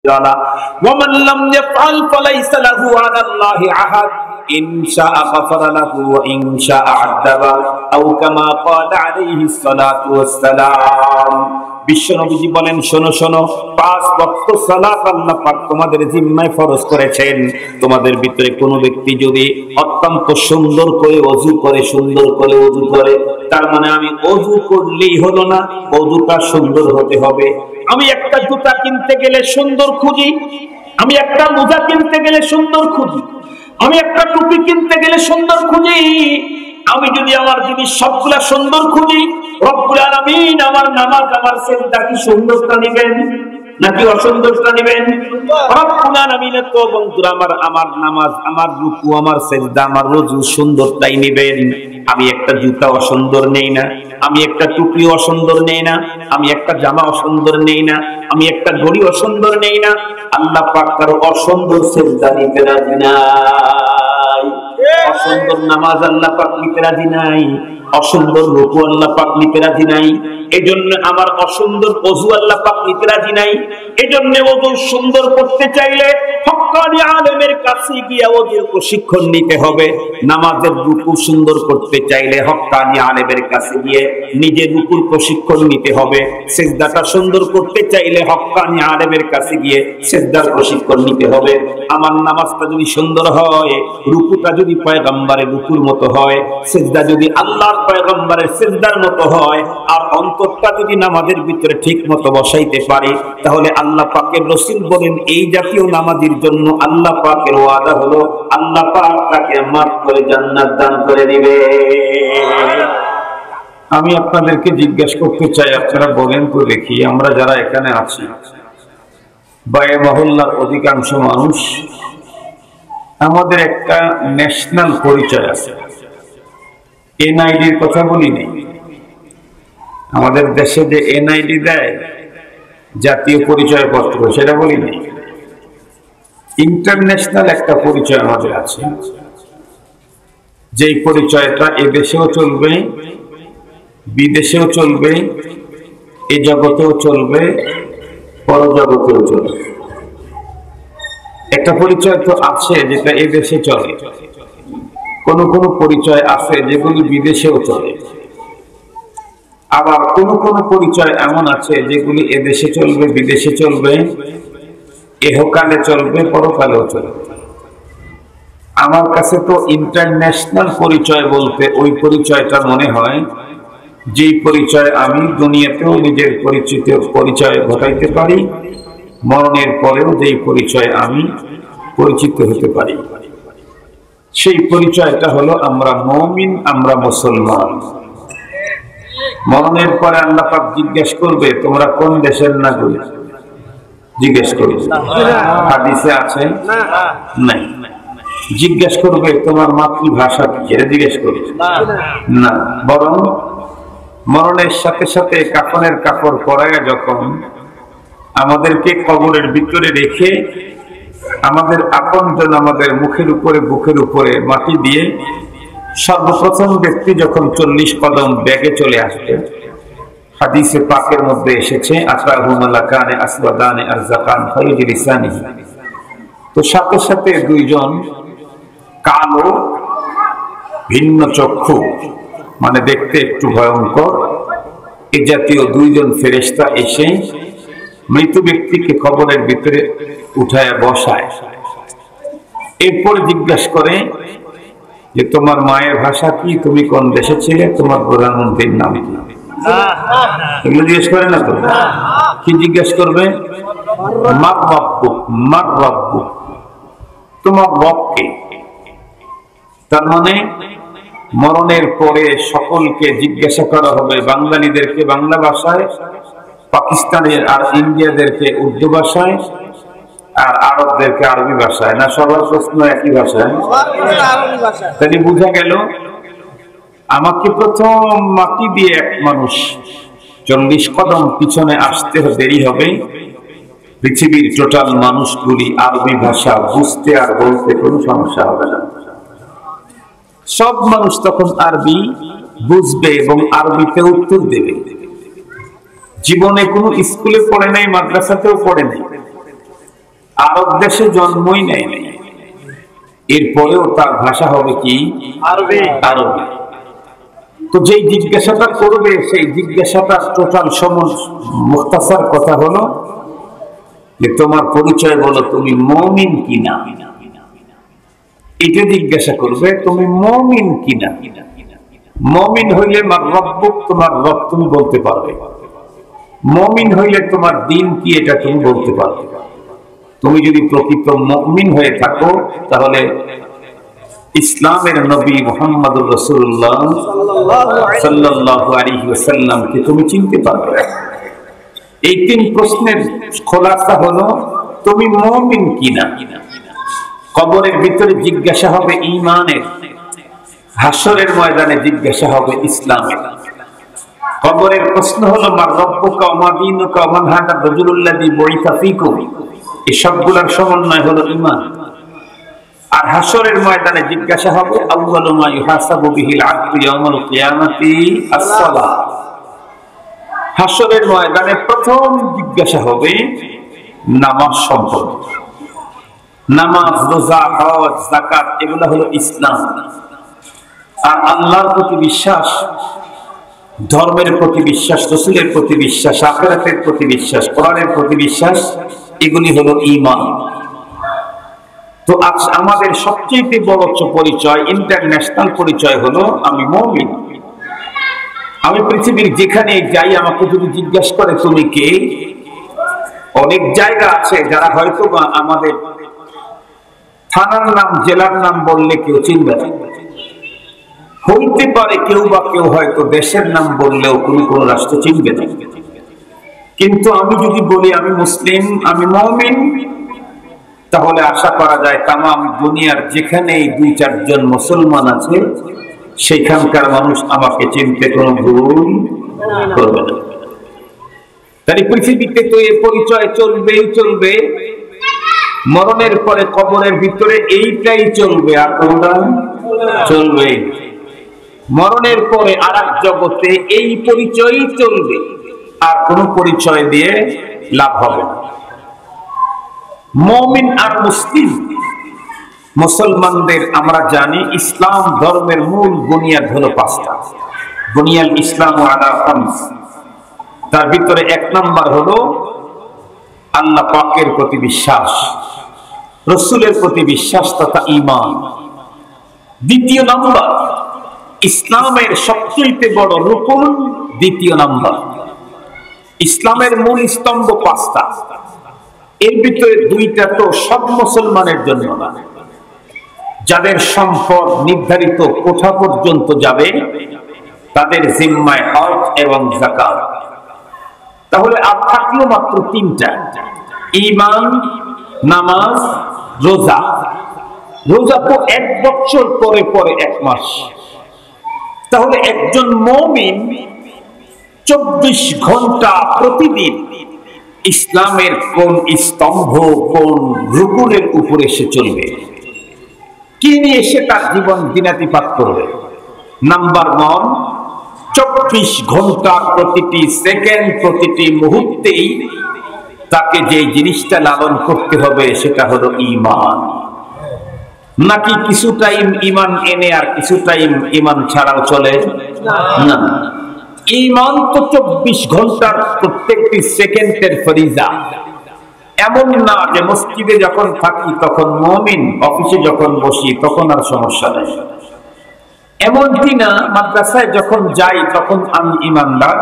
ومن لم يفعل فليس له على الله عهد إن شاء غفر له وإن شاء عذب أو كما قال عليه الصلاة والسلام। বিশ্বনবীজি বলেন, শোনো শোনো, 5 ওয়াক্ত সালাত আল্লাহ পাক তোমাদের জিম্মায় ফরজ করেছেন। তোমাদের ভিতরে কোনো ব্যক্তি যদি অত্যন্ত সুন্দর করে ওযু করে, তার মানে আমি ওযু করলেই হলো না, ওযুটা সুন্দর হতে হবে। আমি একটা জুতা কিনতে গেলে সুন্দর খুঁজি, আমি একটা মোজা কিনতে গেলে সুন্দর খুঁজি, আমি একটা টুপি কিনতে গেলে সুন্দর খুঁজি। আমি যদি আমার জিনিস সবগুলা সুন্দর খুঁজি, রব্বুল আলামিন আমার নামাজ, আমার সিজদা কি সুন্দরটা নেবেন নাকি অসুন্দরটা নেবেন? রব্বুল আলামিন তো বন্ধুরা আমার নামাজ, আমার রুকু, আমার সিজদা, আমার ওযু সুন্দরটাই নেবেন। আমি একটা জুতা অসুন্দর নেই না, আমি একটা টুপি অসুন্দর নেই না, আমি একটা জামা অসুন্দর নেই না, আমি একটা ঘড়ি অসুন্দর নেই না। আল্লাহ পাক কারো অসুন্দর সিজদা নিতে রাজি নাই, অসুন্দর নামাজ আল্লাহ পাক নিতে রাজি নাই, অসুন্দর রুকু আল্লাহ পাক নিতে রাজি নাই। এজন্য আমার অসুন্দর ওযু আল্লাহ পাক নিতে রাজি নাই। এজন্য ওযু সুন্দর করতে চাইলে হক্কানি আলেমের কাছে গিয়ে ওযুর প্রশিক্ষণ নিতে হবে। নামাজের রুকু সুন্দর করতে চাইলে হক্কানি আলেমের কাছে গিয়ে নিজের রুকুর প্রশিক্ষণ নিতে হবে। সিজদাটা সুন্দর করতে চাইলে হক্কানি আলেমের কাছে গিয়ে সিজদার প্রশিক্ষণ নিতে হবে। আমার নামাজটা যদি সুন্দর হয়, রুকুটা যদি পয়গম্বরের রুকুর মতো হয়, সিজদা যদি আল্লাহর পয়গম্বরের সিজদার মতো হয়, আর অন্তরটা যদি নামাজের ভিতরে ঠিক মতো বসাইতে পারে, তাহলে আল্লাহ পাকের রাসূল বলেন এই জাতীয় নামাজের জন্য আল্লাহ পাকের ওয়াদা হলো আল্লাহ পাক তাকে মাফ করে জান্নাত দান করে দিবে। আমি আপনাদেরকে জিজ্ঞাসা করতে চাই, আপনারা বলেন তো দেখি, আমরা যারা এখানে আছি বায়ে মহল্লার অধিকাংশ মানুষ, আমাদের একটা ন্যাশনাল পরিচয় আছে। এনআইডির কথা বলি নেই, আমাদের দেশে যে এনআইডি দেয়, জাতীয় পরিচয় পত্র, সেটা বলি নেই। ইন্টারন্যাশনাল একটা পরিচয় আমাদের আছে, যেই পরিচয়টা এদেশেও চলবে, বিদেশেও চলবে, এ জগতেও চলবে, পরজগতেও চলবে। একটা পরিচয় তো আছে যেটা এদেশে চলে, কোন কোন পরিচয় আছে যেগুলি বিদেশেও চলে, আবার কোন কোন পরিচয় এমন আছে যেগুলি এদেশে চলবে, বিদেশে চলবে, এহকালে চলবে, পরকালেও চলবে। আমার কাছে তো ইন্টারন্যাশনাল পরিচয় বলতে ওই পরিচয়টা মনে হয় যেই পরিচয় আমি দুনিয়াতেও নিজের পরিচয় ঘটাইতে পারি, মরণের পরেও যেই পরিচয় আমি পরিচিত হতে পারি। সেই পরিচয়টা হলো আমরা মুমিন, আমরা মুসলমান। মরণের পরে আল্লাহ পাক জিজ্ঞেস করবে তোমরা কোন দেশের নাগরিক, জিজ্ঞেস করবে, হাদিসে আছে নাই। জিজ্ঞেস করবে তোমার মাতৃভাষা কি, এটা জিজ্ঞেস করবে না, বরং মরণের সাথে সাথে কাফনের কাপড় পরায়া যখন আমাদেরকে কবরের ভিতরে রেখে আমাদের আপনজন আমাদের মুখের উপরে, বুকের উপরে মাটি দিয়ে সর্বপ্রথম ব্যক্তি যখন 40 কদম ব্যাগে চলে আসবে, হাদিসে পাকের মধ্যে এসেছে আশরাহুমালাকানে আসওয়াদানে আরযাকান ফায়ুজলিসানিহি, তো সাথে সাথে দুইজন কালো ভিন্ন চক্ষু, মানে দেখতে একটু ভয়ঙ্কর, এ জাতীয় দুইজন ফেরেশতা এসে মৃত ব্যক্তিকে কবরের ভিতরে উঠায় বসায়। এরপর জিজ্ঞাসা করে যে তোমার মায়ের ভাষা কি, তুমি কোন দেশে ছিলে, তোমার প্রধানমন্ত্রীর নাম কি, এগুলো জিজ্ঞেস করে না তো? কি জিজ্ঞেস করবে? মার রব্বুক, মার রব্বুক, তোমার রব কে? তার মানে মরণের পরে সকলকে জিজ্ঞাসা করা হবে, বাঙালিদেরকে বাংলা ভাষায়, পাকিস্তানের আর ইন্ডিয়াদেরকে উর্দু ভাষায়, আর আরবদেরকে আরবি ভাষায়। না সবার প্রশ্ন একই ভাষায়? তাহলে বোঝা গেল আমাকে প্রথম মাটি দিয়ে এক মানুষ 40 কদম পিছনে আসতে দেরি হবে, পৃথিবীর টোটাল মানুষগুলি আরবি ভাষা বুঝতে আর বলতে কোনো সমস্যা হবে না। সব মানুষ তখন আরবি বুঝবে এবং আরবিতে উত্তর দেবে। জীবনে কোনো স্কুলে পড়ে নাই, মাদ্রাসাতেও পড়ে নাই, আরব দেশে জন্মই নেয় নাই, এরপরেও তার ভাষা হবে কি? আরবি। আরবি। তো যেই জিজ্ঞাসাটা করবে সেই জিজ্ঞাসাটা টোটাল মুখতাসার কথা হলো যে তোমার পরিচয় বলো, তুমি মুমিন কিনা, এটা জিজ্ঞাসা করবে। তুমি মুমিন কিনা, মুমিন হইলে মার রব্বুক, তোমার রব তুমি বলতে পারবে। মুমিন হইলে তোমার দিন কি এটা তুমি বলতে পারবে। তুমি যদি প্রকৃত মুমিন হয়ে থাকো তাহলে ইসলামের নবী মুহাম্মদুর রাসূলুল্লাহ সাল্লাল্লাহু আলাইহি ওয়াসাল্লামকে তুমি চিনতে পারবে। এই তিন প্রশ্নের খোলাসা হলো তুমি মুমিন কিনা। কবরের ভিতরে জিজ্ঞাসা হবে ঈমানের, হাসরের ময়দানে জিজ্ঞাসা হবে ইসলামের। কবরের প্রশ্ন হলো মার রব্বুকা ওয়া মা দীনুকা ওয়া মান হাদা রাজুলুল্লাযী বুইসা ফীকুম, এই সবগুলোর সমন্বয় হলো ঈমান। আর হাসরের ময়দানে জিজ্ঞাসা হবে আউয়ালু মা ইউহাসাবু বিহিল আবদু ইয়াউমাল কিয়ামাতি আস-সালাহ। হাসরের ময়দানে প্রথম জিজ্ঞাসা হবে নামাজ সম্পর্কে। নামাজ, রোজা, হজ, যাকাত এগুলো হলো ইসলাম। আর আল্লাহর প্রতি বিশ্বাস, ধর্মের প্রতি বিশ্বাস, রাসূলের প্রতি বিশ্বাস, আখিরাতের প্রতি বিশ্বাস, কোরআনের প্রতি বিশ্বাস, এগুলি হলো ঈমান। তো আজ আমাদের সবচেয়ে বড় পরিচয়, ইন্টারন্যাশনাল পরিচয় হলো আমি মুমিন। আমি পৃথিবীর যেখানে যাই আমাকে যদি জিজ্ঞাসা করে তুমি কে, অনেক জায়গা আছে যারা হয়তো বা আমাদের থানার নাম, জেলার নাম বললে কেউ চিনবে না। হইতে পারে কেউ বা কেউ হয়তো দেশের নাম বললেও কোন রাষ্ট্র চিনবে না। কিন্তু আমি যদি বলি আমি মুসলিম, আমি মুমিন, তাহলে আশা করা যায় তামাম দুনিয়ার যেখানেই 2-4 জন মুসলমান আছে সেখানকার মানুষ আমাকে চিনতে কোনো ভুল করবে না। তাই পৃথিবীতে তো এই পরিচয় চলবেই চলবে, মরণের পরে কবরের ভিতরে এইটাই চলবে, আর কোনটা চলবে। মরণের পরে আরেক জগতে এই পরিচয়ই চলবে, আর কোন পরিচয় দিয়ে লাভ হবে না। মুমিন আর মুসলিম, মুসলমানদের আমরা জানি ইসলাম ধর্মের মূল বুনিয়াদ হলো 5টা। বুনিয়াল ইসলাম আলা খামস। তার ভিতরে 1 নাম্বার হলো আল্লাহ পাকের প্রতি বিশ্বাস, রাসূলের প্রতি বিশ্বাস তথা ঈমান। 2 নাম্বার ইসলামের সবচেয়ে বড় রুকুন, 2 নাম্বার ইসলামের মূল স্তম্ভ 5টা। এর ভিতরে 2টা তো সব মুসলমানের জন্য না। যাদের সম্পদ নির্ধারিত কোঠা পর্যন্ত যাবে তাদের জিম্মায় হজ এবং যাকাত। তাহলে আর থাকলো মাত্র 3টা, ঈমান, নামাজ, রোজা। রোজা তো 1 বছর পরে পরে 1 মাস। তাহলে একজন মুমিন 24 ঘন্টা প্রতিদিন ইসলামের কোন স্তম্ভ, কোন রুকুনের উপরে সে চলবে, কি নিয়ে সে তার জীবন দিনাতিপাত করবে। নাম্বার 1, 24 ঘন্টা প্রতিটি সেকেন্ড, প্রতিটি মুহূর্তেই তাকে যে জিনিসটা লালন করতে হবে সেটা হলো ঈমান। নাকি কিছু টাইম ঈমান এনে আর কিছু টাইম ঈমান ছাড়াও চলে না। ঈমান তো 24 ঘন্টার প্রত্যেকটি সেকেন্ডের ফরিজা। এমন না যে মসজিদে যখন থাকি তখন মুমিন, অফিসে যখন বসি তখন আর সমস্যা নেই। এমনটি না মাদ্রাসায় যখন যাই তখন আমি ঈমানদার,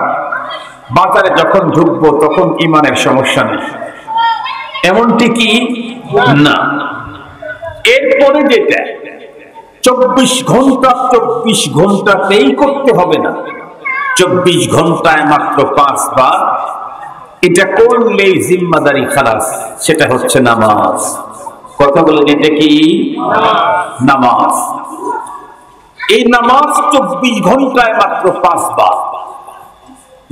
বাজারে যখন ঢুকবো তখন ঈমানের সমস্যা নেই, এমনটি কি না। এরপরে যেটা 24 ঘন্টা 24 ঘন্টাতেই করতে হবে না, 24 ঘন্টায় মাত্র 5 বার, এটা করলেই জিম্মাদারি খালাস, সেটা হচ্ছে নামাজ। কথা বলেন, এটা কি নামাজ। এই নামাজ 24 ঘন্টায় মাত্র 5 বার।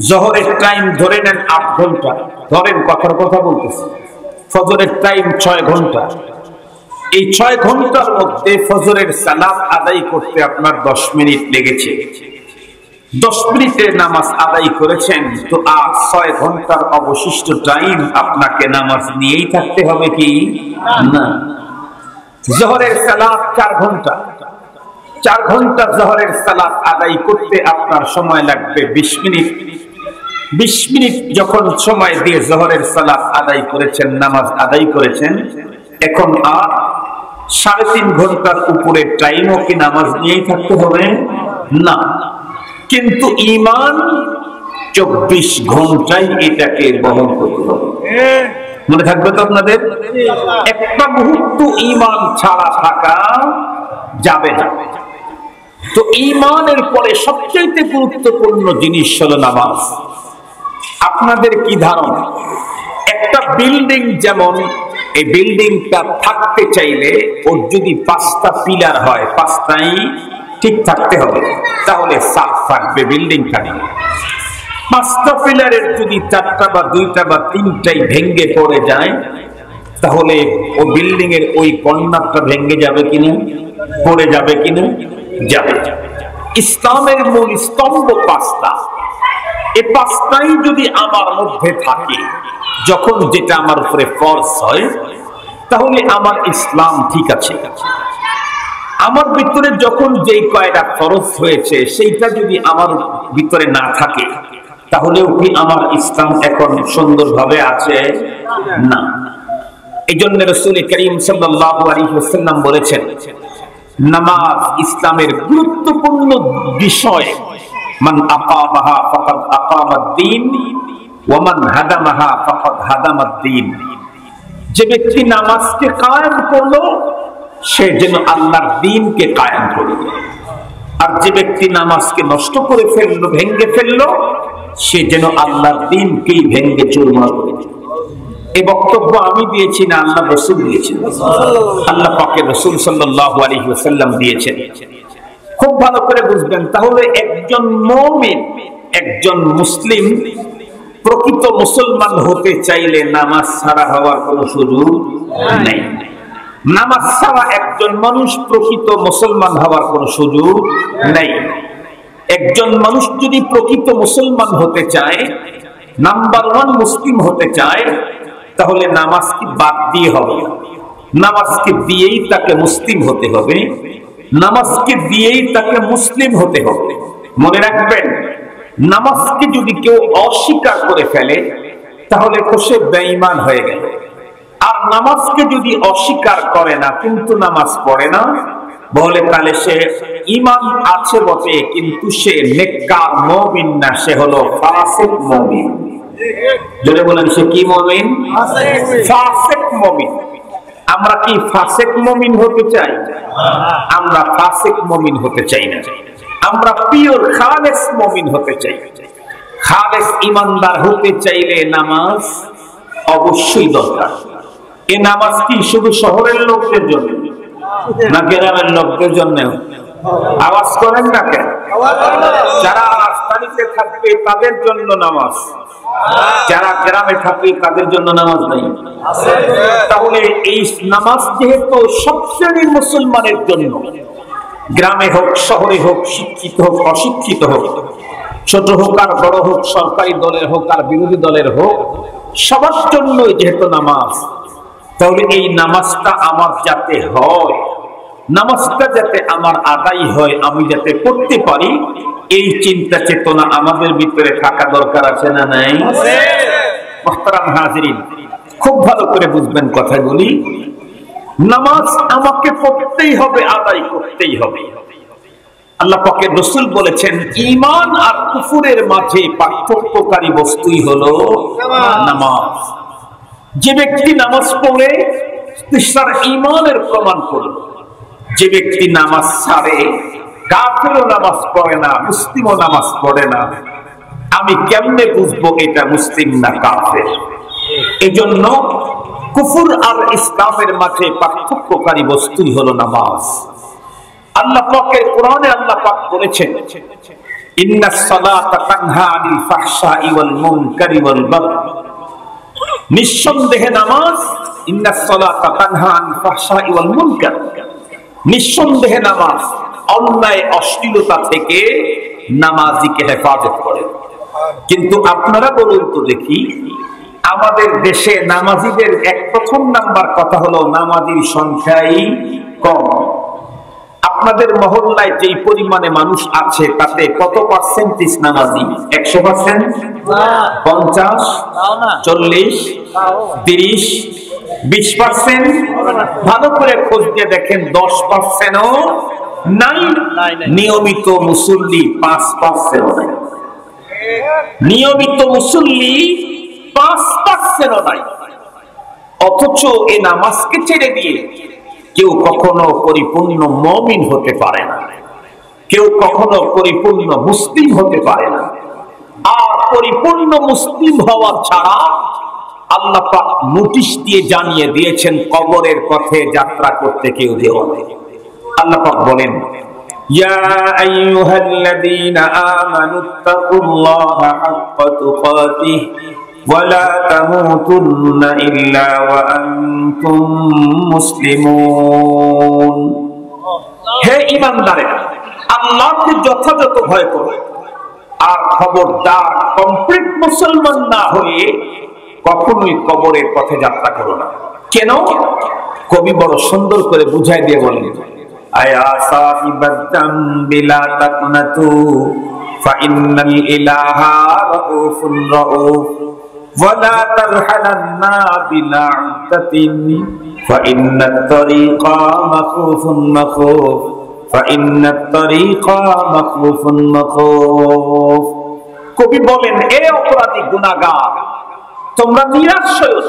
জোহরের টাইম ধরে নেন 8 ঘন্টা, ধরেন কথার কথা বলতেছি। ফজরের টাইম 6 ঘন্টা। এই 6 ঘন্টার মধ্যে ফজরের সালাত আদায় করতে আপনার 10 মিনিট লেগেছে। 10 মিনিটের নামাজ আদায় করেছেন, তো আর 6 ঘন্টার অবশিষ্ট টাইম আপনাকে নামাজ নিয়েই থাকতে হবে কি না? জোহরের সালাত 4 ঘন্টা, 4 ঘন্টা জোহরের সালাত আদায় করতে আপনার সময় লাগবে 20 মিনিট। 20 মিনিট যখন সময় দিয়ে জোহরের সালাত আদায় করেছেন, নামাজ আদায় করেছেন, এখন আর 3.5 ঘন্টার উপরে টাইমও কি নামাজ নিয়েই থাকতে হবে না? কিন্তু ঈমান 24 ঘন্টায় এটাকে বহন করতে হবে। মনে থাকবে তো আপনাদের? একটা মুহূর্ত ঈমান ছাড়া থাকা যাবে না। তো ঈমানের পরে সবচেয়ে গুরুত্বপূর্ণ জিনিস হলো নামাজ। আপনাদের কি ধারণা, একটা বিল্ডিং যেমন, এই বিল্ডিংটা থাকতে চাইলে ওর যদি 5টা পিলার হয়, 5টাই ঠিক থাকতে হবে, তাহলে সাফ থাকবে বিল্ডিংটা নিয়ে। 5টা পিলারের যদি 4টা বা 2টা বা 3টাই ভেঙে পড়ে যায়, তাহলে ও বিল্ডিং এর ওই কর্নারটা ভেঙে যাবে কিনা, পড়ে যাবে কিনা? যাবে। ইসলামের মূল স্তম্ভ 5টা। এই 5টাই যদি আমার মধ্যে থাকে, যখন যেটা আমার উপরে ফরজ হয়, তাহলে আমার ইসলাম ঠিক আছে। আমার ভিতরে যখন যেই কয়টা ফরজ হয়েছে সেইটা যদি আমার ভিতরে না থাকে, তাহলেও কি আমার ইসলাম এখন সুন্দরভাবে আছে? না। এই জন্য রাসূল করিম সাল্লাল্লাহু আলাইহি ওয়াসাল্লাম বলেছেন, নামাজ ইসলামের গুরুত্বপূর্ণ বিষয়। মান আকামাহা ফাকাদ আকামাদ-দ্বীন ওয়া মান হাদামাহা ফাকাদ হাদামাদ-দ্বীন। যে ব্যক্তি নামাজকে কায়েম করলো, সে যেন আল্লাহর দ্বীনকে কায়েম করলো। আর যে ব্যক্তি নামাজকে নষ্ট করে ফেললো, ভেঙে ফেললো, সে যেন আল্লাহর দ্বীনকেই ভেঙে চুরমার করে দিল। এই বক্তব্য আমি দিয়েছি না, আল্লাহ রাসূল দিয়েছেন। আল্লাহ পাকের রাসূল সাল্লাল্লাহু আলাইহি ওয়াসাল্লাম দিয়েছেন। খুব ভালো করে বুঝবেন। তাহলে একজন মুমিন, একজন মুসলিম প্রকৃত মুসলমান হতে চাইলে নামাজ ছাড়া হওয়ার কোনো সুযোগ নেই। নামাজ ছাড়া একজন মানুষ প্রকৃত মুসলমান হওয়ার কোনো সুযোগ নেই। একজন মানুষ যদি প্রকৃত মুসলমান হতে চায়, নাম্বার 1 মুসলিম হতে চায়, তাহলে নামাজকে বাদ দিয়ে হবে। নামাজকে দিয়েই তাকে মুসলিম হতে হবে, নামাজকে দিয়েই তাকে মুসলিম হতে হবে। মনে রাখবেন, নামাজকে যদি কেউ অস্বীকার করে ফেলে, তাহলে তো সে বেঈমান হয়ে গেল। আর নামাজকে যদি অস্বীকার করে না, কিন্তু নামাজ পড়ে না, বলে তাহলে সে ঈমান আছে বটে, কিন্তু সে নেককার মুমিন না, সে হলো ফাসিক মুমিন। যদি বলেন সে কি মুমিন? ফাসিক মুমিন। আমরা কি ফাসিক মুমিন হতে চাই? আমরা ফাসিক মুমিন হতে চাই না। আমরা পিওর খালেস মুমিন হতে চাই। খালেস ঈমানদার হতে চাইলে নামাজ অবশ্যই দরকার। এই নামাজ কি শুধু শহরের লোকদের জন্য না গ্রামের লোকদের জন্য? আওয়াজ করেন না কেন? যারা রাজধানীতে থাকবে তাদের জন্য নামাজ, যারা গ্রামে থাকবে তাদের জন্য নামাজ নাই। তাহলে এই নামাজ যেহেতু সব শ্রেণীর মুসলমানের জন্য, গ্রামে হোক শহরে হোক, শিক্ষিত হোক অশিক্ষিত হোক, ছোট হোক আর বড় হোক, সরকারি দলের হোক আর বিরোধী দলের হোক, সবার জন্যই যেহেতু নামাজ, তাহলে এই নামাজটা আমার যাতে হয়, নামাজটা যাতে আমার আদায় হয়, আমি যাতে করতে পারি, এই চিন্তা চেতনা আমাদের ভিতরে থাকা দরকার আছে না নাই? মুহতারাম হাজিরিন, খুব ভালো করে বুঝবেন কথাগুলি। নামাজ আমাকে পড়তেই হবে, আদায় করতেই হবে। আল্লাহ পাকের রাসূল বলেছেন, ঈমান আর কুফরের মাঝে পার্থক্যকারী বস্তুই হলো নামাজ। যে ব্যক্তি নামাজ পড়ে তার ঈমানের প্রমাণ করল। যে ব্যক্তি নামাজ ছাড়ে, কাফেরও নামাজ পড়ে না, মুসলিমও নামাজ পড়ে না, আমি কেমনে বুঝবো এটা মুসলিম না কাফের? এজন্য কুফর আর ইসলামের মাঝে পার্থক্যকারী বস্তুই হলো নামাজ। আল্লাহ পাকের কোরআনে আল্লাহ পাক বলেছেন, ইন্নাস সালাতা তানহা আনিল ফাহশাই ওয়াল মুনকারি ওয়াল বাগই। নিঃসন্দেহে নামাজ, ইন্নাস সালাতা তানহা আনিল ফাহশাই ওয়াল মুনকার, নিঃসন্দেহে নামাজ অন্যায় অশ্লীলতা থেকে নামাজিকে হেফাজত করে। কিন্তু আপনারা বলুন তো দেখি, আমাদের দেশে নামাজিদের প্রথম নাম্বার কথা হলো নামাজির সংখ্যাই কম। আপনাদের মহল্লায় যেই পরিমাণে মানুষ আছে তাতে কত পার্সেন্টেজ নামাজি? 100%, 50, 40, 30, 20%? ভালো করে খোঁজ দিয়ে দেখেন 10%ও নাই। নিয়মিত মুসল্লি 5%ও নাই। নিয়মিত মুসল্লি 5%ও নাই। অথচ এই নামাজকে ছেড়ে দিয়ে কেউ কখনো পরিপূর্ণ মুমিন হতে পারে না, কেউ কখনো পরিপূর্ণ মুসলিম হতে পারে না। আর পরিপূর্ণ মুসলিম হওয়া ছাড়া আল্লাহ পাক নোটিশ দিয়ে জানিয়ে দিয়েছেন কবরের পথে যাত্রা করতে কেউ দেওয়া নেই। আল্লাহ পাক বলেন, ইয়া আইয়ুহাল্লাযীনা আমানুত্তাকুল্লাহা হাক্কা তুকাতিহি ওয়া লা তামুতুন্না ইল্লা ওয়া আনতুম মুসলিমুন। হে ঈমানদারেরা, আল্লাহকে যথাযথ ভয় করো আর খবরদার কমপ্লিট মুসলমান না হয়ে কখনোই কবরের পথে যাত্রা করো না। কেন? কবি বড় সুন্দর করে বুঝাই দিয়ে বলেন, আয়া সাহিবাদ যামবি লা তাকনাতু ফা ইন্নাল ইলাহা রাউফুর রাউফ ওয়া লা তারহালান্না বিলা উদ্দাতিন ফা ইন্নাত তারিকা মাখুফুন মাখুফ ফা ইন্নাত তারিকা মাখুফুন মাখুফ। কবি বলেন, এ অপরাধী গুনাহগার, তোমরা নিরাশ হয়ো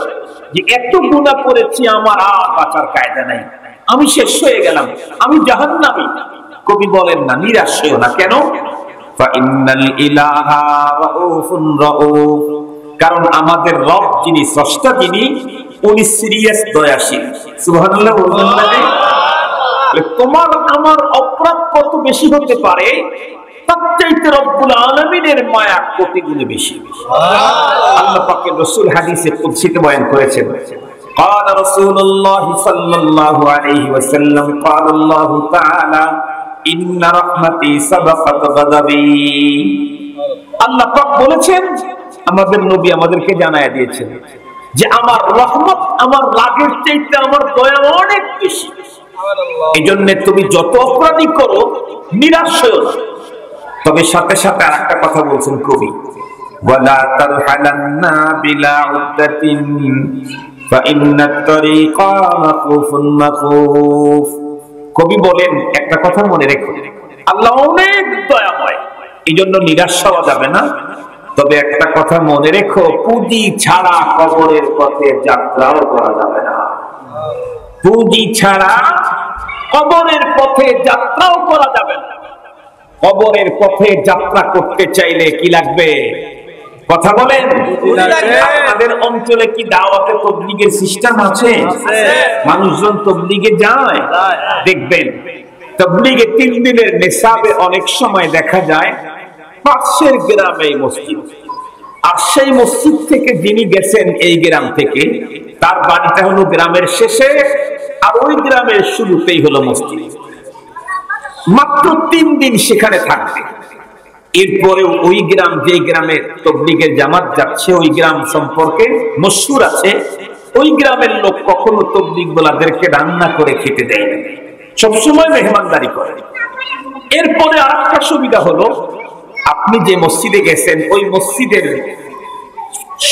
যে এত গুনাহ করেছি, আমার আর বাঁচার কায়দা নাই, আমি শেষ হয়ে গেলাম, আমি জাহান্নামী। কবি বলেন না, নিরাশ হয়ো না। কেন? ফাইন্নাল ইলাহা রাউফুন রাউফ, কারণ আমাদের রব যিনি স্রষ্টা, যিনি উনি সিরিয়াস দয়াশীল। সুবহানাল্লাহ বলবেন না? তোমার আমার অপরাধ কত বেশি হতে পারে, তার চাইতে রব্বুল আলামিনের মায়া কোটি গুণে বেশি। আল্লাহ পাকের রাসূল হাদিসে কুদসিতে বয়ান করেছেন, قال رسول الله صلى الله عليه وسلم قال الله تعالى إن رحمتي سبقت غضبي। আল্লাহ পাক বলেছেন, আমাদের নবী আমাদেরকে জানায়া দিয়েছেন যে আমার রহমত আমার রাগের চাইতে আমার দয়া অনেক বেশি। এজন্য তুমি যত অপরাধী করো নিরাশ হয়ো না। তবে সাথে সাথে আরেকটা কথা বলছেন কবি, ওয়ালা তারহালান্না বিলা উদ্দাতিন ফা ইন্নাত তারিকা মাখুফুন মাখুফ। কবি বলেন, একটা কথা মনে রেখো, আল্লাহ অনেক দয়াময়, এইজন্য নিরাশ হওয়া যাবে না। তবে একটা কথা মনে রেখো, পুঁজি ছাড়া কবরের পথে যাত্রাও করা যাবে না। পুঁজি ছাড়া কবরের পথে যাত্রাও করা যাবে না। কবরের পথে যাত্রা করতে চাইলে কি লাগবে? কথা বলেন। আপনাদের অঞ্চলে কি দাওয়াতে তাবলীগের সিস্টেম আছে? মানুষজন তাবলীগে যায়? দেখবেন তাবলীগে 3 দিনের নিসাবে অনেক সময় দেখা যায় পাশের গ্রামে মসজিদ, আর সেই মসজিদ থেকে যিনি গেছেন এই গ্রাম থেকে, তার বাড়িটা হলো গ্রামের শেষে, আর ওই গ্রামের শুরুতেই হলো মসজিদ। মাত্র 3 দিন সেখানে থাকবে। এরপরে ওই গ্রাম, যে গ্রামে তাবলীগের জামাত যাচ্ছে, ওই গ্রাম সম্পর্কে মশহুর আছে, ওই গ্রামের লোক কখনো তাবলীগ ওয়ালাদেরকে রান্না করে খেতে দেয় না, সবসময় মেহমানদারি করে। এরপরে আরেকটা সুবিধা হলো, আপনি যে মসজিদে গেছেন ওই মসজিদের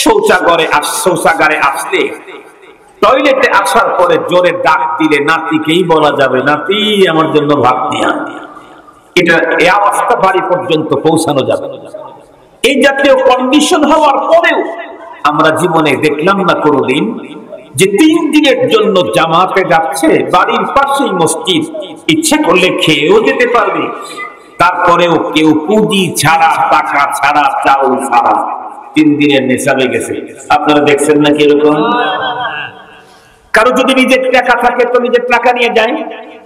শৌচাগারে আসলে, টয়লেটে আসার পরে জোরে ডাক দিলে নাতিকেই বলা যাবে, নাতি আমার জন্য ভাত নিয়ে আন। এটা এই অবস্থা বাড়ি পর্যন্ত পৌঁছানো যাবে। এই জাতীয় কন্ডিশন হওয়ার পরেও আমরা জীবনে দেখলাম না কোনোদিন যে 3 দিনের জন্য জামাতে যাচ্ছে, বাড়ির পাশেই মসজিদ, ইচ্ছে করলে খেয়েও যেতে পারবে, তারপরেও কেউ পুঁজি ছাড়া, টাকা ছাড়া, চাউল ছাড়া 3 দিনের নেশাবে গেছে। আপনারা দেখছেন না কি এরকম? কারো যদি নিজের টাকা থাকে তো নিজের টাকা নিয়ে যায়,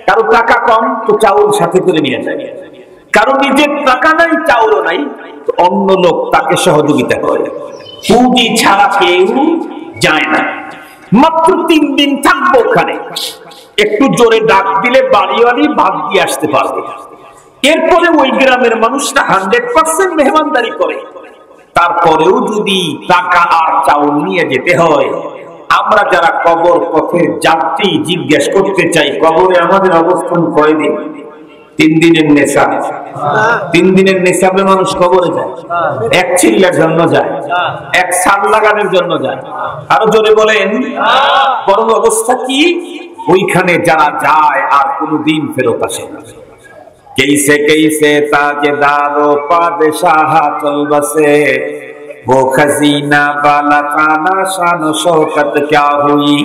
কারো টাকা কম তো চাউল সাথে করে নিয়ে যায়, কারো নিজের টাকা নাই, চাউলও নাই, তো অন্য লোক তাকে সহযোগিতা করে। পুঁজি ছাড়া কেউ যায় না। মাত্র 3 দিন থাকবো ওখানে, একটু জোরে ডাক দিলে বাড়িওয়ালি ভাত দিয়ে আসতে পারবে। এরপরে ওই গ্রামের মানুষরা 100% মেহমানদারি করে। তারপরেও যদি টাকা আর চাউল নিয়ে যেতে হয়, আমরা যারা কবর পথের যাত্রী জিজ্ঞেস করতে চাই, কবরে আমাদের অবস্থান কয়দিন? 3 দিনের নেশা। 3 দিনের নেশাবে মানুষ কবরে যায়। এক চিল্লার জন্য যায়, এক সাল লাগানোর জন্য যায়। আরো জোরে বলেন। বরং অবস্থা কি? ওইখানে যারা যায় আর কোনদিন ফেরত আসে না। कैसे कैसे ताजदारो पादशाह चल बसे, वो खजीना वाला खाना शान शौकत क्या हुई।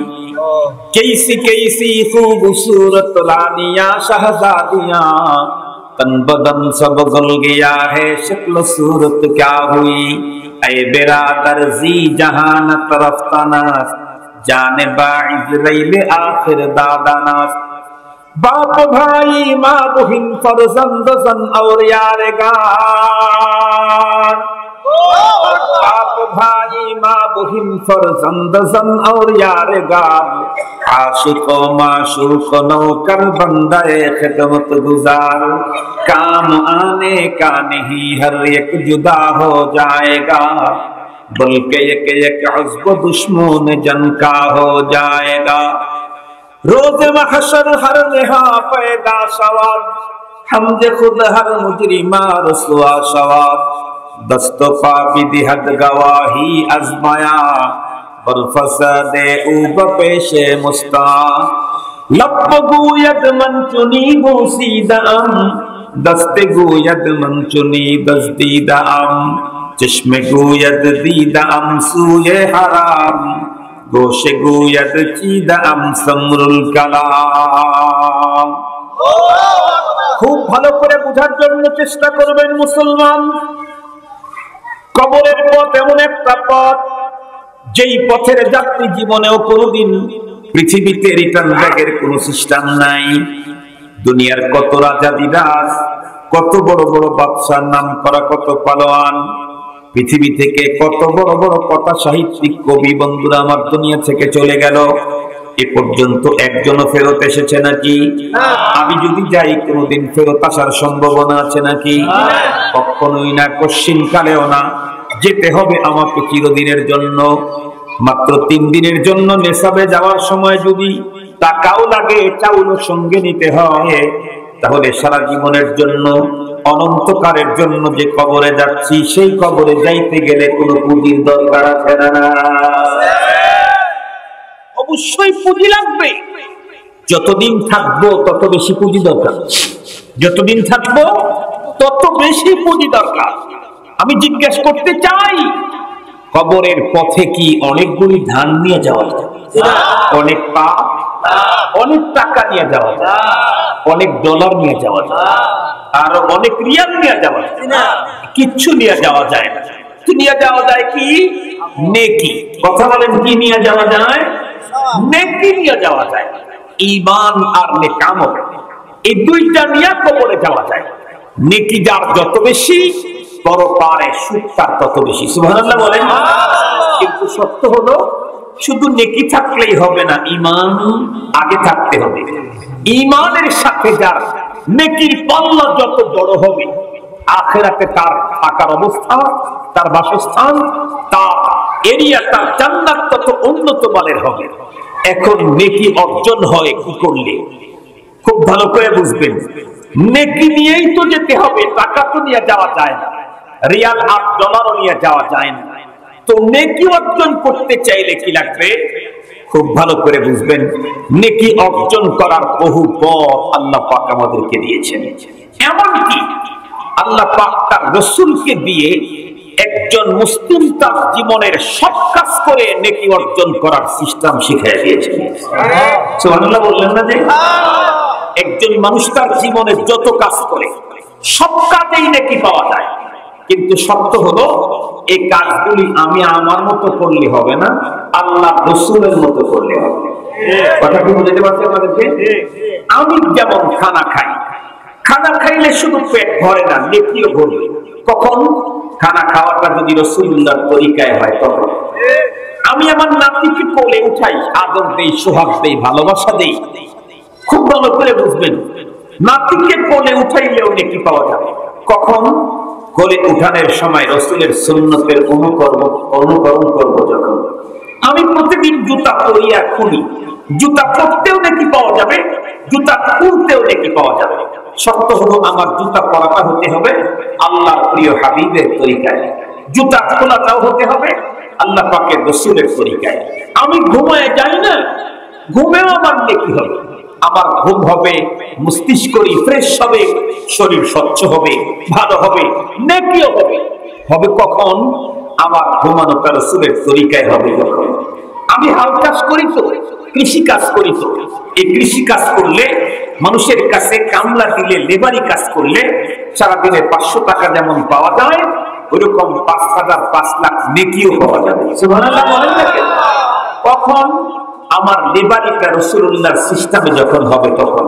कैसी कैसी खूबसूरत रानियां शहजादियां, तन बदन सब गल गया है, शक्ल सूरत क्या हुई। ऐ बिरादर जी जहान तरफ तनास, जाने बाइज़राइल आखिर दादानास। बाप भाई माँ बहिन फर्जंद जन और यारगार, बाप भाई माँ बहिन फर्जंद जन और यारगार, आशिक व माशूक नौकर बंदे खिदमत गुजार, काम आने का नहीं हर एक जुदा हो जाएगा, बल्कि एक एक हज़्ब दुश्मन जन का हो जाएगा। रोज़ महशर हर नेहा पैदा शवाद, हमजे खुद हर मुजरिमा रसवा शवाद, दस्त पा बिदिहद गवाही अज़माया, बर फसादे ऊब पेशे मुस्ता। लब गूयद मन चुनी बूसीदाम, दस्त गूयद मन चुनी दस्तीदाम, चश्मे गूयद दीदाम सूये हराम, गोशे गुयद चीदाम समरुल কালাম। খুব ভালো করে বোঝার জন্য চেষ্টা করবেন মুসলমান। কবরের পথ এমন একটা পথ, যেই পথের যাত্রী জীবনেও কোনোদিন পৃথিবীতে রিটার্ন ব্যাকের কোনো সিস্টেম নাই। দুনিয়ার কত রাজা বিরাজ, কত বড় বড় বাদশার নাম করা কত পালোয়ান, পৃথিবী থেকে কত বড় বড় কথা সাহিত্যিক কবি বন্ধুরা আমার দুনিয়া থেকে চলে গেল, এ পর্যন্ত একজনও ফেরত এসেছে নাকি? আমি যদি যাই কোনোদিন ফেরত আসার সম্ভাবনা আছে নাকি? কখনোই না, কশ্চিন কালেও না। যেতে হবে আমাকে চিরদিনের জন্য। মাত্র 3 দিনের জন্য নেশাবে যাওয়ার সময় যদি টাকাও লাগে, চাউলও সঙ্গে নিতে হয়, তাহলে সারা জীবনের জন্য, অনন্তকালের জন্য যে কবরে যাচ্ছি, সেই কবরে যাইতে গেলে কোনো পুঁজির দরকার আছে না? অবশ্যই পুঁজি লাগবে। যতদিন থাকবো তত বেশি পুঁজি দরকার, যতদিন থাকবো তত বেশি পুঁজি দরকার। আমি জিজ্ঞেস করতে চাই, কবরের পথে কি অনেকগুলি ধান নিয়ে যাওয়া যায়? অনেক পা, অনেক টাকা নিয়ে যাওয়া যায়, অনেক ডলার নিয়ে যাওয়া যায়, আর অনেক রিয়াল নিয়ে যাওয়া যায়? কিচ্ছু নিয়ে যাওয়া যায় না। নিয়ে যাওয়া যায় কি? নেকি। কথা বলেন, কি নিয়ে যাওয়া যায়? নেকি নিয়ে যাওয়া যায়। ঈমান আর নেকামত, এই দুইটা নিয়ে কবরে যাওয়া যায়। নেকি যার যত বেশি, পরপারে সুখ তার তত বেশি। সুবহানাল্লাহ বলেন। কিন্তু সত্য হলো, শুধু নেকি থাকলেই হবে না, ঈমান আগে থাকতে হবে। ঈমানের সাথে যার নেকির পাল্লা যত বড় হবে, আখিরাতে তার থাকার অবস্থা, তার বাসস্থান, তার এরিয়া, তার জান্নাত তত উন্নত মানের হবে। এখন নেকি অর্জন হয় কি করলে? খুব ভালো করে বুঝবেন। নেকি নিয়েই তো যেতে হবে, টাকা তো নিয়ে যাওয়া যায় না, রিয়াল আর ডলারও নিয়ে যাওয়া যায় না। তো নেকি অর্জন করতে চাইলে কি লাগবে? খুব ভালো করে বুঝবেন। নেকি অর্জন করার বহু পথ আল্লাহ পাক আমাদেরকে দিয়েছেন। এমনকি আল্লাহ পাক তার রাসূলকে দিয়ে একজন মুসলিম তার জীবনের সব কাজ করে নেকি অর্জন করার সিস্টেম শিখিয়ে দিয়েছেন। সুবহানাল্লাহ বললেন না? যে একজন মানুষ তার জীবনে যত কাজ করে, সব কাজেই নেকি পাওয়া যায়। কিন্তু সত্য হলো, এই কাজগুলি আমি আমার মতো করলে হবে না, আল্লাহ রাসূলের মতো করলে হবে। কথা কি বুঝতে পারছেন আমাদেরকে? আমি যেমন খানা খাই, খানা খাইলে শুধু পেট ভরে না, নেকিও ভরবে। কখন? খানা খাওয়াটা যদি রাসূলুল্লাহর তরিকায় হয় তখন। আমি আমার নাতিকে কোলে উঠাই, আদর দেই, সোহাগ দেই, ভালোবাসা দেই। খুব ভালো করে বুঝবেন, নাতিকে কোলে উঠাইলেও নেকি পাওয়া যাবে। কখন? কোলে উঠানোর সময় রাসূলের সুন্নতের অনুকরণ করব যখন। আমি প্রতিদিন জুতা পরিয়া খুলি, জুতা পরতেও নেকি পাওয়া যাবে, জুতা খুলতেও নেকি পাওয়া যাবে। শর্ত হলো আমার জুতা পরাটা হতে হবে আল্লাহর প্রিয় হাবিবের তরিকায়, জুতা খোলাটাও হতে হবে আল্লাহ পাকের রাসূলের তরিকায়। আমি ঘুমায় যাই না, ঘুমেও আমার নেকি হবে। আমার ঘুম হবে, মস্তিষ্ক রিফ্রেশ হবে, শরীর স্বচ্ছ হবে, ভালো হবে, নেকিও হবে। হবে কখন? আমার ঘুমানোটা রাসূলের তরিকায় হবে যখন। আমি হাল কাজ করি তো, কৃষি কাজ করি তো, এই কৃষি কাজ করলে মানুষের কাছে কামলা দিলে, লেবারি কাজ করলে সারাদিনে 500 টাকা যেমন পাওয়া যায়, ওইরকম 5,000 5 লাখ নেকিও পাওয়া যাবে। সুবহানাল্লাহ বলেন না কেন? কখন? আমার লেবারিটা রাসূলুল্লাহর সিস্টেমে যখন হবে তখন।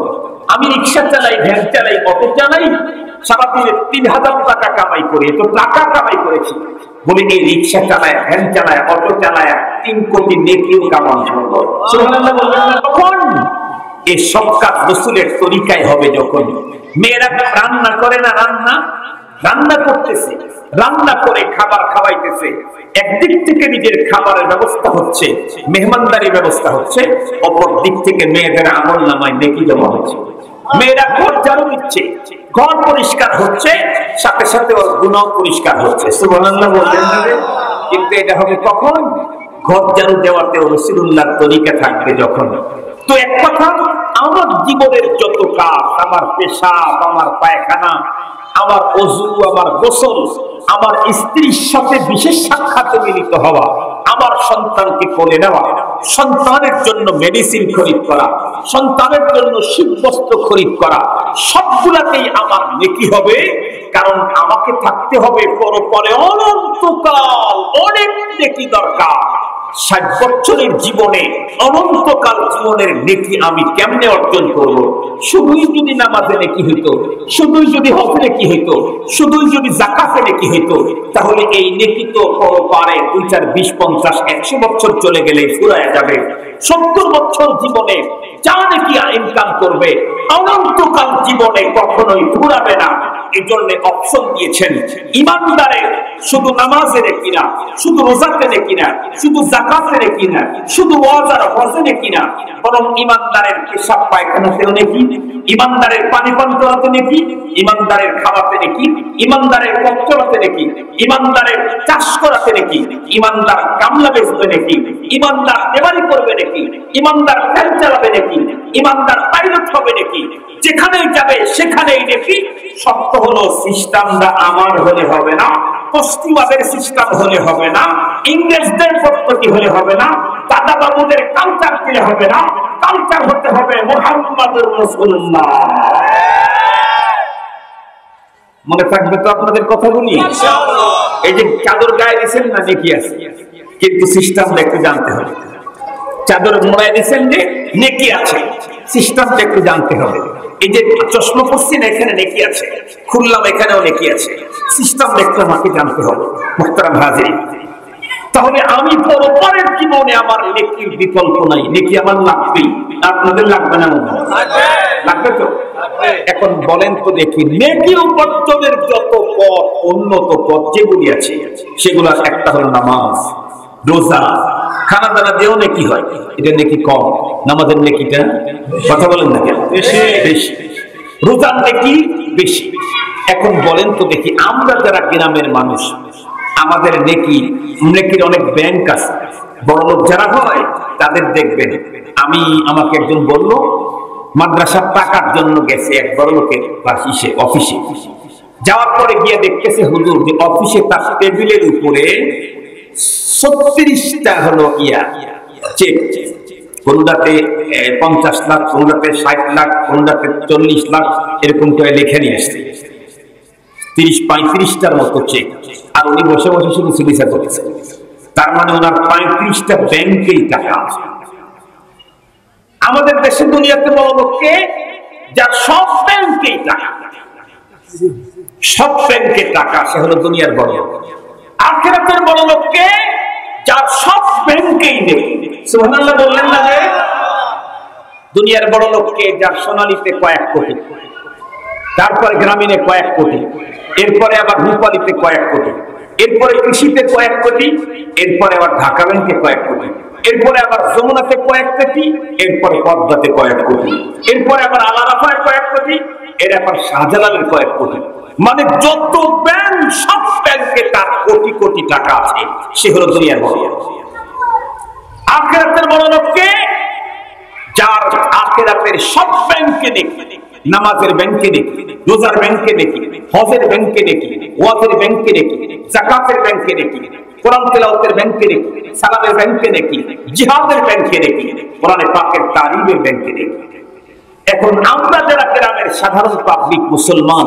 আমি রিকশা চালাই, ভ্যান চালাই, অটো চালাই, সারাদিনে 3000 টাকা কামাই করি, তো টাকা কামাই করেছি বলে এই রিকশা চালায়, ভ্যান চালায়, অটো চালায় 3 কোটি নেকিও কামানো সম্ভব। সুবহানাল্লাহ বলবেন না? তখন এই সব কাজ রাসূলের তরিকায় হবে যখন। মেয়েরা রান্না করে না, রান্না করতেছে, রান্না করে খাবার খাওয়াইতেছে, একদিক থেকে নিজের খাবারের ব্যবস্থা হচ্ছে, মেহমানদারির ব্যবস্থা হচ্ছে, অপর দিক থেকে মেয়েদের আমলনামায় নেকি জমা হচ্ছে। মেয়েরা ঘর ঝাড়ু দিচ্ছে, ঘর পরিষ্কার হচ্ছে, সাথে সাথে ওর গুনাহ পরিষ্কার হচ্ছে। সুবহানাল্লাহ বললেন না? কিন্তু এটা হবে কখন? ঘর ঝাড়ু দেওয়াতে রাসূলুল্লাহর তরিকা থাকবে যখন। তো এক কথা, আমার জীবনের যত কাজ, আমার পেশাব, আমার পায়খানা, আমার ওযু, আমার গোসল, আমার স্ত্রীর সাথে বিশেষ সাক্ষাতে মিলিত হওয়া, আমার সন্তানকে কোলে নেওয়া, সন্তানের জন্য মেডিসিন খরিদ করা, সন্তানের জন্য শীতবস্ত্র খরিদ করা, সবগুলাতেই আমার নেকি হবে। কারণ আমাকে থাকতে হবে পরপরে অনন্তকাল, অনেক নেকি দরকার। 60 বছরের জীবনে, অনন্তকাল জীবনের নেকি আমি কেমনে অর্জন করব? শুধুই যদি নামাজে নেকি হইতো, শুধুই যদি হজে নেকি হইতো, শুধুই যদি যাকাতে নেকি হইতো, তাহলে এই নেকি তো পরপারে 2, 4, 20, 50, 100 বছর চলে গেলে ফুরায় যাবে। 70 বছর জীবনে যা নেকি ইনকাম করবে, অনন্তকাল জীবনে কখনোই ফুরাবে না। এই জন্য অপশন দিয়েছেন ইমানদারে শুধু নামাজে নেকি না, শুধু রোজাতে নেকি না, শুধু যাকাতে নেকি না, শুধু ওয়াজ আর হজে নেকি না, বরং ইমানদারের পেশাব পায়খানাতেও নেকি, ইমানদারের পানি পান করাতে নেকি, ইমানদারের খাওয়াতে নেকি, ইমানদারের পথ চলাতে নেকি, ইমানদারের চাষ করাতে নেকি, ইমানদার কামলা বেচবে নাকি, ইমানদার দেওয়ারি করবে নাকি, ইমানদার ফ্যান চালাবে নাকি, ইমানদার পাইলট হবে নাকি, যেখানেই যাবে সেখানেই নাকি। সত্য হলো সিস্টেমটা আমার হলে হবে না, পশ্চিমাদের সিস্টেম হলে হবে না, ইংরেজদের পদ্ধতি হলে হবে না, দাদা বাবুদের কালচার দিলে হবে না, কালচার হতে হবে মুহাম্মদুর রাসূলুল্লাহ। মনে থাকবে তো আপনাদের কথাগুলি? এই যে চাদর গায়ে দিয়েছেন না, নেকি আছে, কিন্তু সিস্টেমটা একটু জানতে হবে। চাদর মোড়ায় দিয়েছেন যে নেকি আছে, সিস্টেমটা একটু জানতে হবে। এই যে চশমা পরছেন, এখানে নেকি আছে, খুললাম, এখানেও নেকি আছে, সিস্টেম দেখতে আমাকে জানতে হবে। মুহতারাম হাজিরিন, তাহলে আমি পরপরের জীবনে আমার নেকির বিকল্প নাই, নেকি আমার লাগবেই। আপনাদের লাগবে না? লাগবে তো? এখন বলেন তো দেখি, নেকি উপার্জনের যত পথ, উন্নত পথ যেগুলি আছে, সেগুলো একটা হলো নামাজ, রোজা, খানা দানা দিয়েও নেকি হয়, এটা নেকি কম, নামাজের নেকিটা কথা বলেন না কেন বেশি, রোজার নেকি বেশি। এখন বলেন তো দেখি, আমরা যারা গ্রামের মানুষ, আমাদের নেকির অনেক ব্যাংক আছে। বড় লোক যারা হয় তাদের দেখবেন, আমাকে একজন বলল, মাদ্রাসার টাকার জন্য গেছে এক বড় লোকের অফিসে, যাওয়ার পরে গিয়ে দেখতেছে হুজুর যে অফিসে তার টেবিলের উপরে 36টা হলো চেক, কোনটাতে 50 লাখ, কোনটাতে 60 লাখ, কোনটাতে 40 লাখ, এরকম করে লিখে নিয়ে আসছে 30-35টার মতো চেক। আর উনি বসে বসে শুধু চিকিৎসা করতেছেন। তার মানে ওনার 35টা ব্যাংকেই টাকা আছে। আমাদের দেশে দুনিয়াতে বড় লোককে, যার সব ব্যাংকেই টাকা, সব ব্যাংকে টাকা, সে হলো দুনিয়ার বড় লোক। আখিরাতের বড় লোককে, যার সব ব্যাংকেই নেই। সুবহানাল্লাহ বললেন না? যে দুনিয়ার বড় লোককে, যার সোনালীতে কয়েক কোটি, তারপরে গ্রামীণে কয়েক কোটি, এরপরে আবার রূপালীতে কয়েক কোটি, এরপরে কৃষিতে কয়েক কোটি, এরপরে আবার ঢাকা ব্যাংকে কয়েক কোটি, এরপরে আবার যমুনাতে কয়েক কোটি, এরপরে পদ্মাতে কয়েক কোটি, এরপরে আবার আলারাফায় কয়েক কোটি, এর আবার শাহজালালের কয়েক কোটি। মানে যত ব্যাংক, সব ব্যাংকে তার কোটি কোটি টাকা আছে। সে হলো দুনিয়ার বড়। আখিরাতের বড় লোককে, যার আখিরাতের সব ব্যাংকে দেখি, নামাজের ব্যাংকে দেখি, রোজার ব্যাংকে দেখি, হজের ব্যাংকে দেখি, ওয়াজের ব্যাংকে দেখি, যাকাতের ব্যাংকে দেখি, কোরআন তেলাওয়াতের ব্যাংকে দেখি, সালামের ব্যাংকে দেখি, জিহাদের ব্যাংকে দেখি, কোরআনে পাকের তালিমের ব্যাংকে দেখি। এখন আমরা যারা গ্রামের সাধারণ পাবলিক মুসলমান,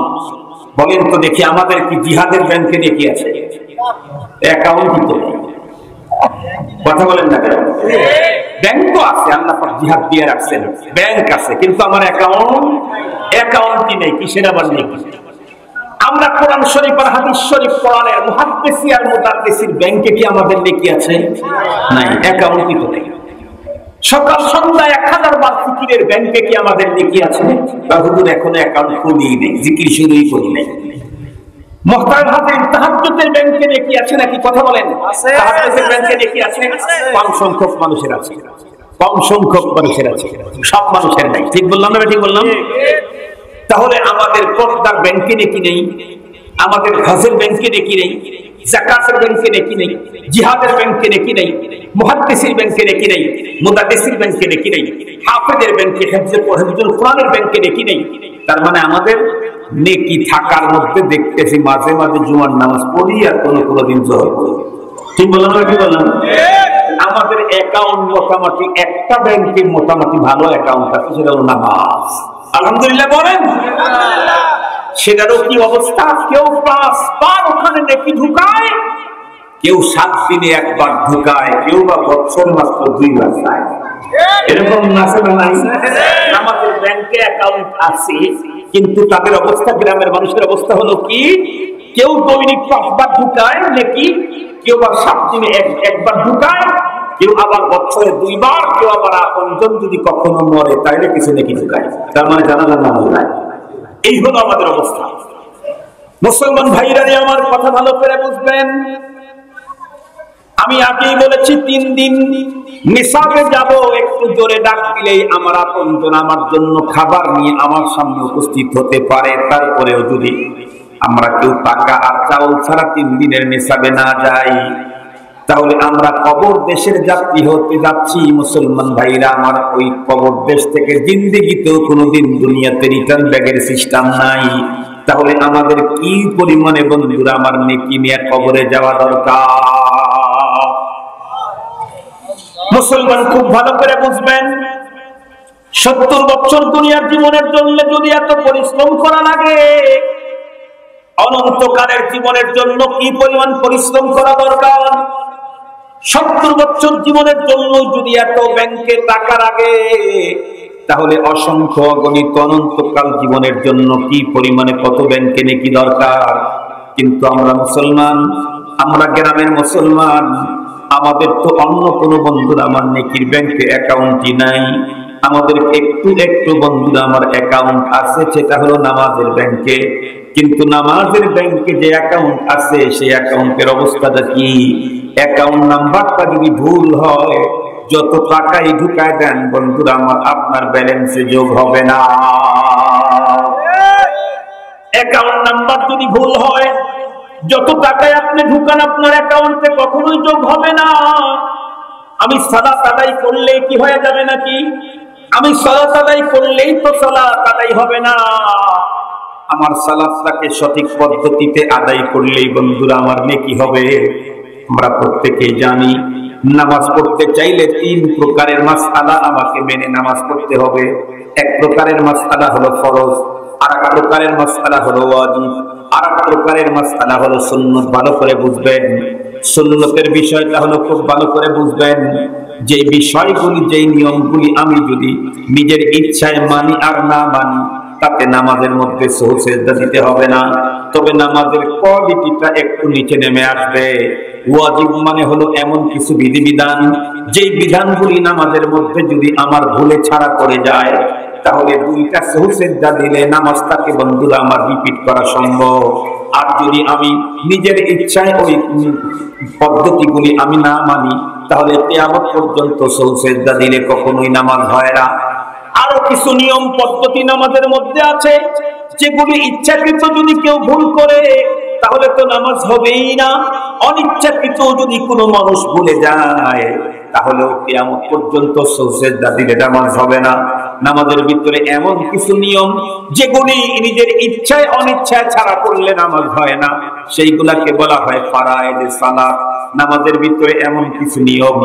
বলেন তো দেখি আমাদের কি জিহাদের ব্যাংকে দেখি আছে? অ্যাকাউন্ট তো নেই। কথা বলেন না কেন? ব্যাংক তো আছে, আল্লাহ পাক জিহাদ দিয়ে রাখছেন, ব্যাংক আছে, কিন্তু আমার অ্যাকাউন্টই নেই। কিসের আবার নেই? আমরা কোরআন শরীফ আর হাদিস শরীফ কোরআনের মুহাদ্দিসি আর মুদাদ্দিসির ব্যাংকে কি আমাদের নেকি আছে? নাই, অ্যাকাউন্টই তো নেই। সকাল সন্ধ্যা 1000 বার জিকিরের ব্যাংকে কি আমাদের নেকি আছে? হুজুর এখনো অ্যাকাউন্ট খুলিই নেই, জিকির শুরুই করি নাই। মুহতারাম হাজিরিন, তাহাজ্জুদের ব্যাংকে নেকি আছে নাকি? কথা বলেন। তাহাজ্জুদের ব্যাংকে নেকি আছে? কম সংখ্যক মানুষের আছে, কম সংখ্যক মানুষের আছে, সব মানুষের নাই। ঠিক বললাম না? ঠিক বললাম? তাহলে আমাদের পর্দার ব্যাংকে নেকি নেই, আমাদের হজের ব্যাংকে নেকি নেই, যাকাতের ব্যাংকে নেকি নেই, জিহাদের ব্যাংকে নেকি নেই, মুহাদ্দিসির ব্যাংকে নেকি নেই, মুদাদ্দিসির ব্যাংকে নেকি নেই, হাফেজের ব্যাংকে, হিফজুল কোরআনের ব্যাংকে নেকি নেই। তার মানে আমাদের নেকি থাকার মধ্যে দেখতেছি মাঝে মাঝে জুমার নামাজ পড়ি আর কোনদিন জোহর পড়ি। ঠিক বললাম না? কি বললাম? আমাদের অ্যাকাউন্ট মোটামুটি একটা ব্যাংকে মোটামুটি ভালো অ্যাকাউন্ট আছে, সেটা হলো নামাজ। আলহামদুলিল্লাহ বলেন। সেটারও কি অবস্থা? কেউ 5 বার ওখানে নেকি ঢুকায়, কেউ 7 দিনে একবার ঢুকায়, কেউ বা বছর মাত্র 2 বার যায়। এরকম আছে না নাই? আমাদের ব্যাংকে অ্যাকাউন্ট আছে, কিন্তু তাদের অবস্থা, গ্রামের মানুষের অবস্থা হলো কি? কেউ দৈনিক 5 বার ঢুকায় নেকি, কেউ বা 7 দিনে একবার ঢুকায়, কেউ আবার বছরে 2 বার, কেউ আবার আপনজন যদি কখনো মরে তাইলে কিছু নেকি ঢুকায়। তার মানে জানাজার নাম ঢুকায়। এই হলো আমাদের অবস্থা। মুসলমান ভাইরা আমার কথা ভালো করে বুঝবেন। আমি আগেই বলেছি 3 দিন নিসাবে যাব, একটু জোরে ডাক দিলেই আমার আপনজন আমার জন্য খাবার নিয়ে আমার সামনে উপস্থিত হতে পারে। তারপরেও যদি আমরা কেউ টাকা আর চাউল ছাড়া 3 দিনের নিসাবে না যাই, তাহলে আমরা কবর দেশের যাত্রী হতে যাচ্ছি। মুসলমান ভাইরা আমার, ওই কবর দেশ থেকে জিন্দেগিতেও কোনোদিন দুনিয়াতে রিটার্ন ব্যাগের সিস্টেম নাই। তাহলে আমাদের কি পরিমাণে বন্ধুরা আমার নেকি নিয়ে কবরে যাওয়া দরকার। মুসলমান খুব ভালো করে বুঝবেন, 70 বছর দুনিয়ার জীবনের জন্য যদি এত পরিশ্রম করা লাগে, অনন্তকালের জীবনের জন্য কি পরিমাণ পরিশ্রম করা দরকার। 70 বছর জীবনের জন্য যদি এত ব্যাংকে টাকা লাগে, তাহলে অসংখ্য অগণিত অনন্তকাল জীবনের জন্য কি পরিমাণে কত ব্যাংকে নেকি দরকার। কিন্তু আমরা মুসলমান, আমরা গ্রামের মুসলমান, আমাদের তো অন্য কোনো বন্ধুরা আমার নেকির ব্যাংকে অ্যাকাউন্টই নাই। আমাদের একটু একটু বন্ধুরা আমার অ্যাকাউন্ট আছে, সেটা হলো নামাজের ব্যাংকে। কিন্তু নামাজের ব্যাংকে যে অ্যাকাউন্ট আছে, সেই অ্যাকাউন্টের অবস্থাটা কি? অ্যাকাউন্ট নাম্বারটা যদি ভুল হয়, যত টাকাই ঢুকায় দেন বন্ধুরা আমার, আপনার ব্যালেন্সে যোগ হবে না। অ্যাকাউন্ট নাম্বার যদি ভুল হয়, যত টাকায় আপনি ঢুকান আপনার অ্যাকাউন্টে কখনোই যোগ হবে না। আমি সালাত আদায় করলেই কি হয়ে যাবে নাকি? আমি সালাত আদায় করলেই তো সালাত আদায় হবে না। আমার সালাতটাকে সঠিক পদ্ধতিতে আদায় করলেই বন্ধুরা আমার নেকি হবে। আমরা প্রত্যেকেই জানি, নামাজ পড়তে চাইলে 3 প্রকারের মাসআলা আমাকে মেনে নামাজ পড়তে হবে। এক প্রকারের মাসআলা হলো ফরজ, আর এক প্রকারের মাসআলা হলো ওয়াজিব, আর এক প্রকারের মাসআলা হলো সুন্নাত। ভালো করে বুঝবেন, সুন্নতের বিষয়টা হলো খুব ভালো করে বুঝবেন। যে বিষয়গুলি, যে নিয়মগুলি আমি যদি নিজের ইচ্ছায় মানি আর না মানি, তাতে নামাজের মধ্যে সহজ সেজদা দিতে হবে না, তবে নামাজের কোয়ালিটিটা একটু নিচে নেমে আসবে। ওয়াজিব মানে হলো এমন কিছু বিধিবিধান, যেই বিধানগুলি নামাজের মধ্যে যদি আমার ভুলে ছাড়া করে যায়, তাহলে দুইটা সুজদা দিলে নামাজটাকে বন্ধুরা আমার রিপিট করা সম্ভব। আর যদি আমি নিজের ইচ্ছায় ওই পদ্ধতিগুলি আমি না মানি, তাহলে কিয়ামত পর্যন্ত সুজদা দিলে কখনোই নামাজ হয় না। আরো কিছু নিয়ম পদ্ধতি নামাজের মধ্যে আছে, যেগুলি ইচ্ছাকৃত যদি কেউ ভুল করে তাহলে তো নামাজ হবেই না। অনিচ্ছাকৃত যদি কোনো মানুষ ভুলে যায় তাহলেও কিয়ামত পর্যন্ত সুজদা দিলে নামাজ হবে না। নামাজের ভিতরে এমন কিছু নিয়ম যেগুলি নিজের ইচ্ছায় অনিচ্ছায় ছাড়া করলে নামাজ হয় না, সেইগুলাকে বলা হয় ফারায়েদে সালাত। নামাজের ভিতরে এমন কিছু নিয়ম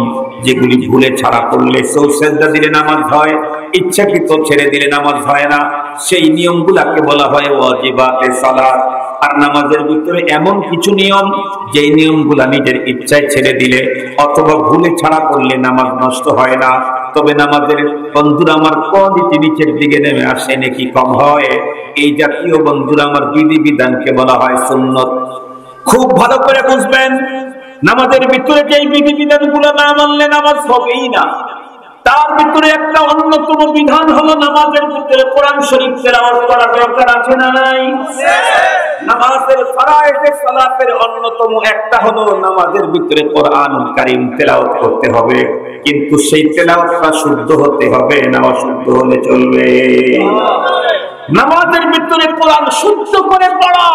যেগুলি ভুলে ছাড়া করলে সুজদা দিলে নামাজ হয়, ইচ্ছাকৃত ছেড়ে দিলে নামাজ হয় না, সেই নিয়মগুলাকে বলা হয় ওয়াজিবাতে সালাত। আর নামাজের ভিতরে এমন কিছু নিয়ম যেই নিয়মগুলা নিজের ইচ্ছায় ছেড়ে দিলে অথবা ভুলে ছাড়া করলে নামাজ নষ্ট হয় না। তবে নামাজের বন্ধুরা আমার কোয়ালিটি নিচের দিকে নেমে আসে, নাকি কম হয়। এই জাতীয় বন্ধুরা আমার বিধিবিধানকে বলা হয় সুন্নত। খুব ভালো করে বুঝবেন, নামাজের ভিতরে যে বিধিবিধানগুলো না মানলে নামাজ হবেই না। তার ভিতরে একটা অন্যতম বিধান হলো নামাজের ভিতরে কোরআন শরীফ তেলাওয়াত করা দরকার আছে না নাই? নামাজের ফরয়েজে সালাতের অন্যতম একটা হলো নামাজের ভিতরে কোরআনুল কারীম তেলাওয়াত করতে হবে, কিন্তু সেই তেলাওয়াতটা শুদ্ধ হতে হবে, না অশুদ্ধ হলে চলবে? নামাজের ভিতরে কোরআন শুদ্ধ করে পড়া,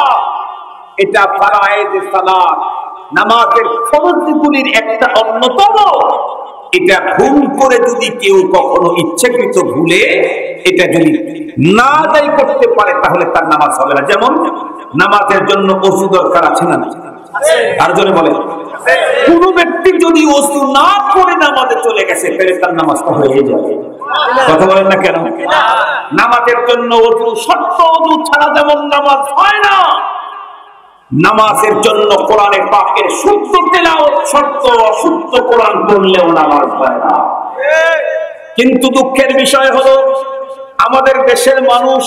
এটা ফরয়েজে সালাত, নামাজের ফরজগুলির একটা অন্যতম। এটা ভুল করে যদি কেউ কখনো ইচ্ছাকৃত ভুলে এটা যদি না আদায় করতে পারে তাহলে তার নামাজ হবে না। যেমন নামাজের জন্য ওযু দরকার আছে না? আর জন্য বলে কোন ব্যক্তি যদি ওযু না করে নামাজে চলে গেছে তাহলে তার নামাজটা হয়ে যাবে। কথা বলেন না কেন? নামাজের জন্য ওযু শর্ত, ওযু ছাড়া যেমন নামাজ হয় না, নামাজের জন্য কোরআনে পাকের শুদ্ধ তেলাওয়াত শর্ত, অশুদ্ধ কোরআন পড়লেও নামাজ হয় না। কিন্তু দুঃখের বিষয় হলো আমাদের দেশের মানুষ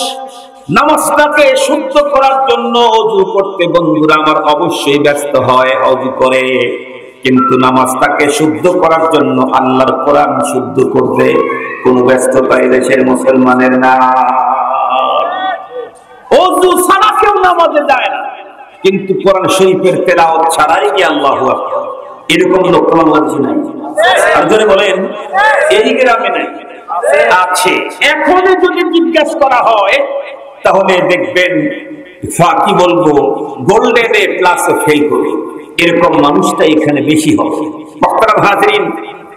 নামাজটাকে শুদ্ধ করার জন্য ওযু করতে বন্ধুরা আমার অবশ্যই ব্যস্ত হয়, ওযু করে, কিন্তু নামাজটাকে শুদ্ধ করার জন্য আল্লাহর কোরআন শুদ্ধ করতে কোনো ব্যস্ততা এই দেশের মুসলমানের না। ওযু ছাড়া কেউ নামাজে যায় না, কিন্তু কোরআন শরীফের তেলাওয়াত ছাড়াই কি আল্লাহু আকবার, এরকম লোক বাংলাদেশে নাই? আর জোরে বলেন, এই গ্রামে নাই? আছে। এখনো যদি জিজ্ঞাসা করা হয় তাহলে দেখবেন কি বলবো, গোল্ডেন এ প্লাসে ফেল করে এরকম মানুষটা এখানে বেশি হবে। মুহতারাম হাজিরিন,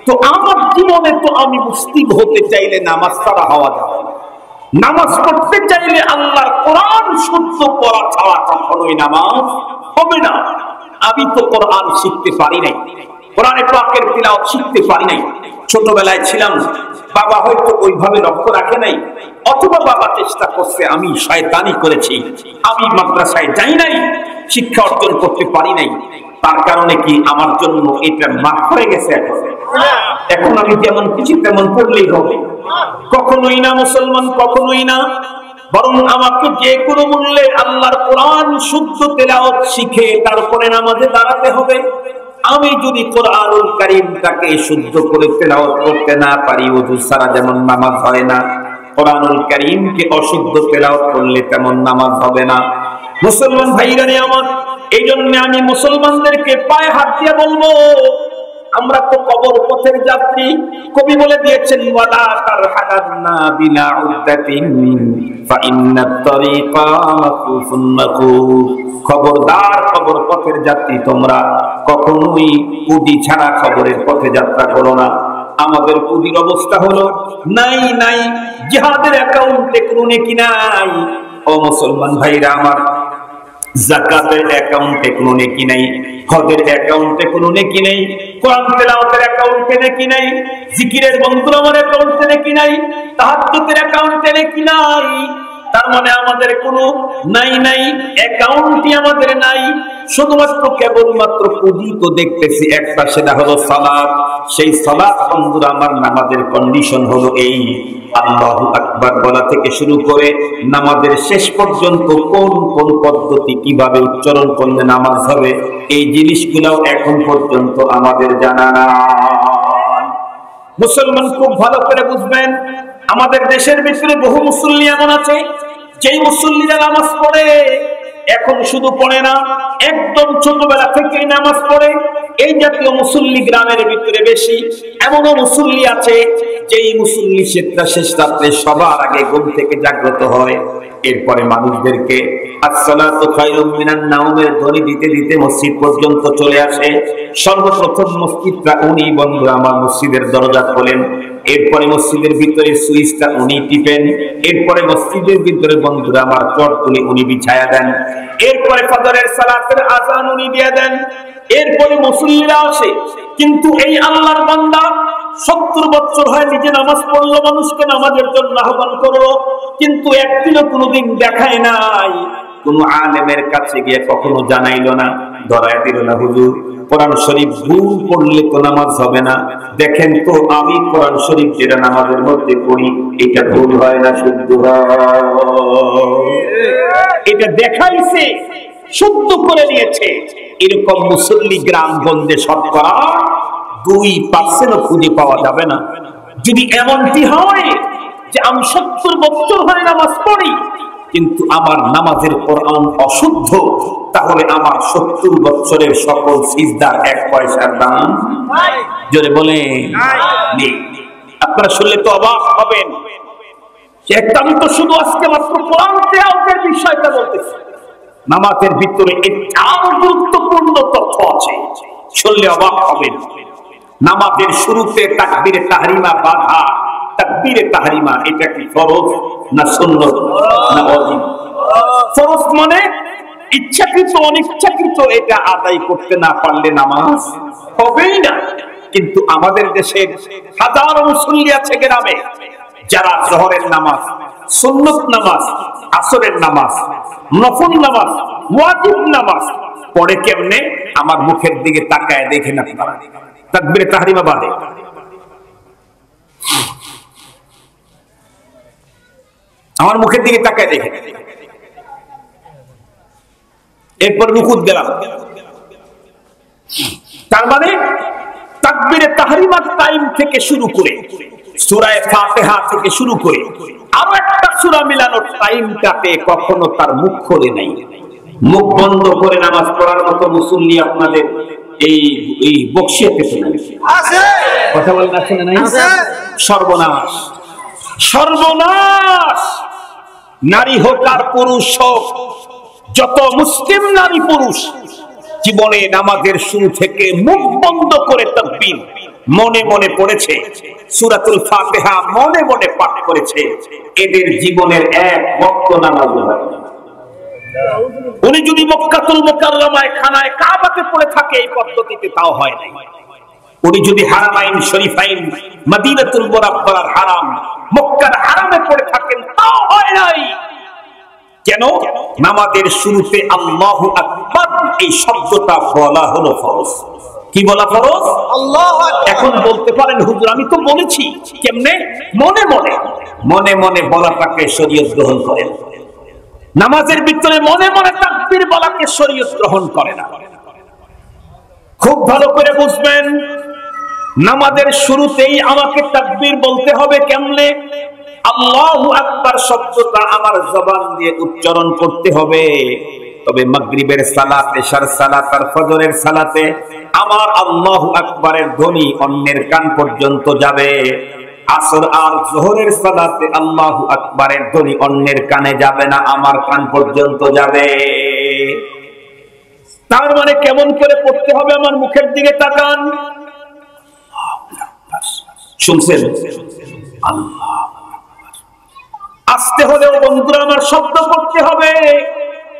তো আমার জীবনে তো আমি মুসলিম হতে চাইলে নামাজ ছাড়া হওয়া যাবে না। নামাজ পড়তে চাইলে আল্লাহর কোরআন শুদ্ধ পড়া ছাড়া কখনোই নামাজ হবে না। আমি তো কোরআন শিখতে পারি নাই, কোরআনে পাকের তিলাওয়াত শিখতে পারি নাই। ছোটবেলায় ছিলাম, বাবা হয়তো ওইভাবে লক্ষ্য রাখে নাই, অথবা বাবা চেষ্টা করছে, আমি শয়তানি করেছি, আমি মাদ্রাসায় যাই নাই, শিক্ষা অর্জন করতে পারি নাই। তার কারণে কি আমার জন্য এটা মাফ হয়ে গেছে? এখন আমি যেমন কিছু তেমন পড়লেই হবে? কখনোই না মুসলমান, কখনোই না। বরং আমাকে যে কোনো মূল্যে আল্লাহর কোরআন শুদ্ধ তেলাওয়াত শিখে তারপরে নামাজে দাঁড়াতে হবে। আমি যদি কোরআনুল কারীমটাকে শুদ্ধ করে তেলাওয়াত করতে না পারি, ওযু ছাড়া যেমন নামাজ হয় না, কোরআনুল কারীমকে অশুদ্ধ তেলাওয়াত করলে তেমন নামাজ হবে না। মুসলমান ভাইরা আমার, এই জন্য আমি মুসলমানদেরকে পায়ে হাত দিয়ে বলবো, আমরা তো কবর পথের যাত্রী। কবি বলে দিয়েছেন, ওয়ালা তারহাদান্না বিলা উদ্দাতিন ফা ইন্নাত তারিকা মাকুফুন মাকুফ। খবরদার কবর পথের যাত্রী তোমরা কখনোই পুঁজি ছাড়া খবরের পথে যাত্রা করো না। আমাদের পুঁজির অবস্থা হলো নাই নাই, জিহাদের অ্যাকাউন্টে কোনো নেকি নাই। ও মুসলমান ভাইরা আমার, যাকাতের অ্যাকাউন্টে কোনো নেকি নাই, হজের অ্যাকাউন্টে কোনো নেকি নেই, কোরআন তেলাওয়াতের অ্যাকাউন্টে নেকি নাই, জিকিরের বন্ধুর আমার অ্যাকাউন্টে নেকি নাই, তাহাজ্জুদের অ্যাকাউন্টে নেকি নাই। তার মানে আমাদের কোনো নাই নাই, অ্যাকাউন্টই আমাদের নাই। শুধুমাত্র কেবলমাত্র পুঁজি তো দেখতেছি একটা, সেটা হলো সালাত। সেই সালাত বন্ধুরা আমার নামাজের কন্ডিশন হলো এই, আল্লাহু আকবার বলা থেকে শুরু করে নামাজের শেষ পর্যন্ত কোন কোন পদ্ধতি কিভাবে উচ্চারণ করলে নামাজ হবে, এই জিনিসগুলো এখন পর্যন্ত আমাদের জানা নাই। মুসলমান খুব ভালো করে বুঝবেন, আমাদের দেশের ভিতরে বহু মুসল্লি এমন আছে যেই মুসল্লিরা নামাজ পড়ে এখন শুধু পড়ে না, একদম ছোটবেলা থেকেই নামাজ পড়ে। এই জাতীয় মুসল্লি গ্রামের ভিতরে বেশি। এমনও মুসল্লি আছে যেই মুসল্লি শেষ রাত্রে সবার আগে ঘুম থেকে জাগ্রত হয়, এরপরে মানুষদেরকে আসসালাতু খায়রুম মিনান নাওমের ধ্বনি দিতে দিতে মসজিদ পর্যন্ত চলে আসে। সর্বপ্রথম মসজিদটা উনি বন্ধু আমার মসজিদের দরজা খোলেন, এরপরে মসজিদের ভিতরে সুইচটা উনি টিপেন, এরপরে মসজিদের ভিতরে বন্ধুরা আমার চটগুলি উনি বিছায়া দেন, এরপরে ফজরের সালাতের আযান উনি দিয়ে দেন, এরপরে মুসল্লিরা আসে। কিন্তু এই আল্লাহর বান্দা 70 বছর হয় নিজে নামাজ পড়লো, মানুষকে নামাজের জন্য আহ্বান করলো, কিন্তু একদিনও কোনোদিন দেখায় নাই, কোন আলেমের কাছে গিয়ে কখনো জানাইলো না, ধরায় দিল না, হুজুর কোরআন শরীফ ভুল পড়লে তো নামাজ হবে না, দেখেন তো আমি কোরআন শরীফ যেটা নামাজের মধ্যে পড়ি এটা ভুল হয় না শুদ্ধ হয়, এটা দেখাইছে, শুদ্ধ করে নিয়েছে। এরকম মুসল্লি গ্রামগঞ্জে শতকরা 2% খুঁজে পাওয়া যাবে না। যদি এমনটি হয় যে আমি 70 বছর হয় নামাজ পড়ি কিন্তু আমার নামাজের কোরআন অশুদ্ধ, তাহলে আমার 70 বছরের সকল সিজদার 1 পয়সার দাম জোরে বলে নেই। আপনারা শুনলে তো অবাক হবেন যে আমি তো শুধু আজকে মাত্র কোরআন তেলাওয়াতের বিষয়টা বলতেছি, নামাজের ভিতরে এত গুরুত্বপূর্ণ তথ্য আছে, শুনলে অবাক হবেন। নামাজের শুরুতে তাকবীরে তাহরিমা বাধা, তাকবীরে তাহরিমা এটা কি ফরজ না সুন্নাত না ওয়াজিব? ফরজ মানে ইচ্ছাকৃত অনিচ্ছাকৃত এটা আদায় করতে না পারলে নামাজ হবেই না। কিন্তু আমাদের দেশে হাজারো মুসল্লি আছে গ্রামে যারা জোহরের নামাজ, সুন্নত নামাজ, আসরের নামাজ, নফল নামাজ, ওয়াজিব নামাজ পড়ে কেমনে? আমার মুখের দিকে তাকায় দেখেন আপনারা, তাকবীরে তাহরিমা বাদে আমার মুখের দিকে তাকায় দেখেন, এরপর রুকুত গেলাম, তার মানে তাকবীরে তাহরিমার টাইম থেকে শুরু করে সূরা ফাতিহা থেকে শুরু করে আরো একটা সূরা মিলানোর টাইমটাতে কখনো তার মুখ খোলে নাই। মুখ বন্ধ করে নামাজ পড়ার মতো মুসল্লি আপনাদের এই বক্সিয়াতে আছে? কথা বলেন আছে না নাই? সর্বনাশ, সর্বনাশ। নারী হোক আর পুরুষ হোক, যত মুসলিম নারী পুরুষ জীবনে নামাজের শুরু থেকে মুখ বন্ধ করে তাকবীর মনে মনে পড়েছে, সূরাতুল ফাতিহা মনে মনে পাঠ করেছে, এদের জীবনের এক ওয়াক্ত নামাজ হয় না। উনি যদি মক্কাতুল মুকাররমায় খানায় কাবাতে পড়ে থাকে এই পদ্ধতিতে, তাও হয় না। উনি যদি হারামাইন শরীফাইন মদিনাতুল মুনাওয়ারার হারাম মক্কার হারামে পড়ে থাকেন, তাও হয় নাই। কেন? নামাজের শুরুতে আল্লাহু আকবার এই শব্দটা বলা হলো ফরজ। কি বলা ফরজ? আল্লাহু আকবার। এখন বলতে পারেন হুজুর আমি তো বলেছি, কেমনে? মনে মনে, মনে মনে বলাটাকে শরীয়ত গ্রহণ করে না। নামাজের ভিতরে মনে মনে তাকবীর বলাকে শরীয়ত গ্রহণ করে না। খুব ভালো করে বুঝবেন, নামাজের শুরুতেই আমাকে তাকবীর বলতে হবে। কেমনে? আল্লাহু আকবার শব্দটা আমার জবান দিয়ে উচ্চারণ করতে হবে। তবে মাগরিবের সালাত, ইশার সালাত আর ফজরের সালাতে আমার আল্লাহু আকবারের ধ্বনি অন্যের কান পর্যন্ত যাবে। আসর আর যোহরের সালাতে আল্লাহু আকবারের ধ্বনি অন্যের কানে যাবে না, আমার কান পর্যন্ত যাবে। তার মানে কেমন করে পড়তে হবে? আমার মুখের দিকে তাকান, শুনছেন? আল্লাহ আসতে হলেও বন্ধুরা আমার শব্দ করতে হবে।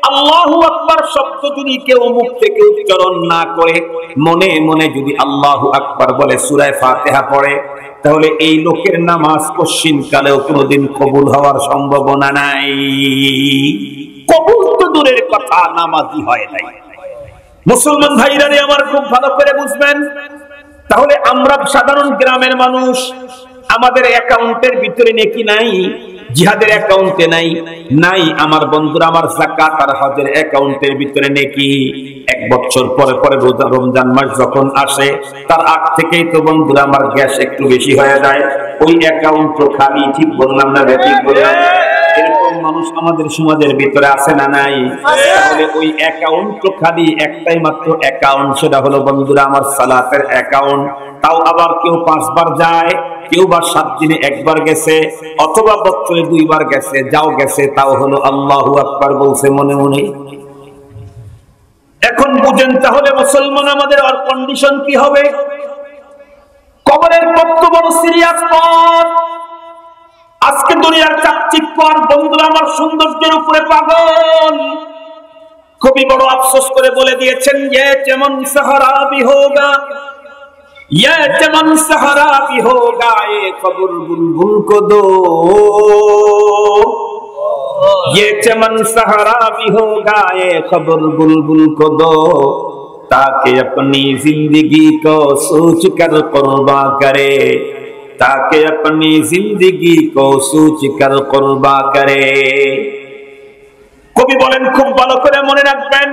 আল্লাহু আকবার শব্দ যদি কেউ মুখ থেকে উচ্চারণ না করে মনে মনে যদি আল্লাহু আকবার বলে সূরা ফাতিহা পড়ে, তাহলে এই লোকের নামাজ কশিন কালেও কোনোদিন কবুল হওয়ার সম্ভাবনা নাই। কবুল তো দূরের কথা, নামাজই হয় নাই। মুসলমান ভাইরা আমার খুব ভালো করে বুঝবেন। তাহলে আমরা সাধারণ গ্রামের মানুষ, আমাদের অ্যাকাউন্টের ভিতরে নেকি নাই, জিহাদের অ্যাকাউন্টে নাই নাই আমার বন্ধুরা আমার যাকাত আর হজের অ্যাকাউন্টের ভিতরে নেকি। এক বছর পরে পরে রমজান মাস যখন আসে তার আগ থেকেই তো বন্ধুরা আমার গ্যাস একটু বেশি হয়ে যায়, ওই অ্যাকাউন্ট তো খালি। ঠিক বললাম না ঠিক বললাম? এরকম মানুষ আমাদের সমাজের ভিতরে আছে না নাই? তাহলে ওই অ্যাকাউন্ট তো খালি, একটাই মাত্র অ্যাকাউন্ট, সেটা হলো বন্ধুরা আমার সালাতের অ্যাকাউন্ট। তাও আবার কেউ 5 বার যায়, কেউ বা 7 দিনে 1 বার গেছে, অথবা বছরে 2 বার গেছে। যাও গেছে তাও হলো আল্লাহু আকবার বলছে মনে মনে। এখন বুঝেন তাহলে মুসলমান আমাদের আর কন্ডিশন কি হবে? কবরের কত বড় সিরিয়াস পথ। আজকে দুনিয়ার চাকচিক্য আর বন্ধুরা আমার সৌন্দর্যের উপরে পাগল। কবি বড় আফসোস করে বলে দিয়েছেন, ये चमन सहारा भी होगा, ये चमन सहारा भी होगा, ये खबर बुलबुल को दो, ये चमन सहारा भी होगा, ये खबर बुलबुल को दो, ताकि अपनी जिंदगी को सोच कर कुर्बा करे, ताकि अपनी जिंदगी को सोच कर कुर्बा करे। কবি বলেন, খুব ভালো করে মনে রাখবেন,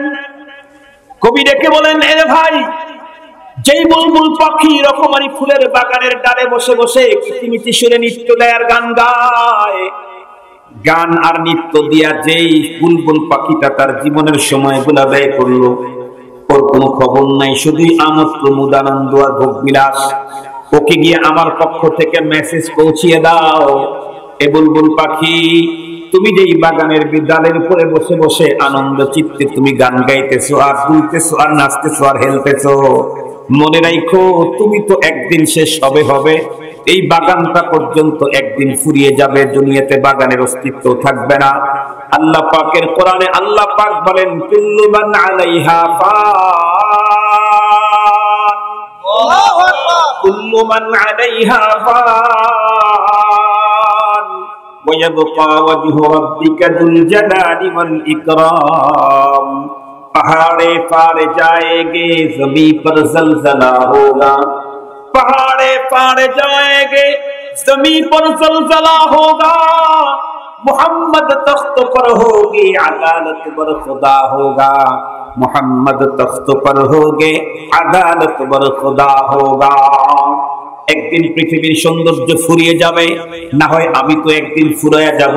কবি ডেকে বলেন, এ ভাই, যেই বুলবুল পাখি রকমারি ফুলের বাগানের ডালে বসে বসে কিচিমিচি সুরে নৃত্য দেয় আর গান গায়, গান আর নৃত্য দিয়া যেই বুলবুল পাখিটা তার জীবনের সময়গুলা ব্যয় করলো, ওর কোনো খবর নাই, শুধুই আমোদ প্রমোদ আনন্দ আর ভোগ বিলাস। ওকে গিয়ে আমার পক্ষ থেকে মেসেজ পৌঁছিয়ে দাও, এ বুলবুল পাখি, তুমি যেই বাগানের ডালের উপরে বসে বসে আনন্দ চিত্তে তুমি গান গাইতেছো আর দুলতেছো আর নাচতেছো আর হেলতেছো, মনে রাখো তুমি তো একদিন শেষ হবে। এই বাগানটা পর্যন্ত একদিন ফুরিয়ে যাবে, দুনিয়াতে বাগানের অস্তিত্ব থাকবে না। আল্লাহ পাকের কোরআনে আল্লাহ পাক বলেন, কুল্লু মান আলাইহা ফান, আল্লাহু আকবার, কুল্লু মান আলাইহা ফান, ওয়া ইয়াবকা ওয়াজহু রাব্বিকা যুল জালালি ওয়াল ইকরাম। पहाड़े पार जाएंगे, जमीन पर जलजला होगा, पहाड़े पार जाएंगे, जमीन पर जलजला होगा, मोहम्मद तख्त पर होगी, अदालत पर खुदा होगा, मोहम्मद तख्त पर होगे, अदालत पर खुदा होगा। একদিন পৃথিবীর সৌন্দর্য ফুরিয়ে যাবে, না হয় আমি তো একদিন ফুরিয়ে যাব।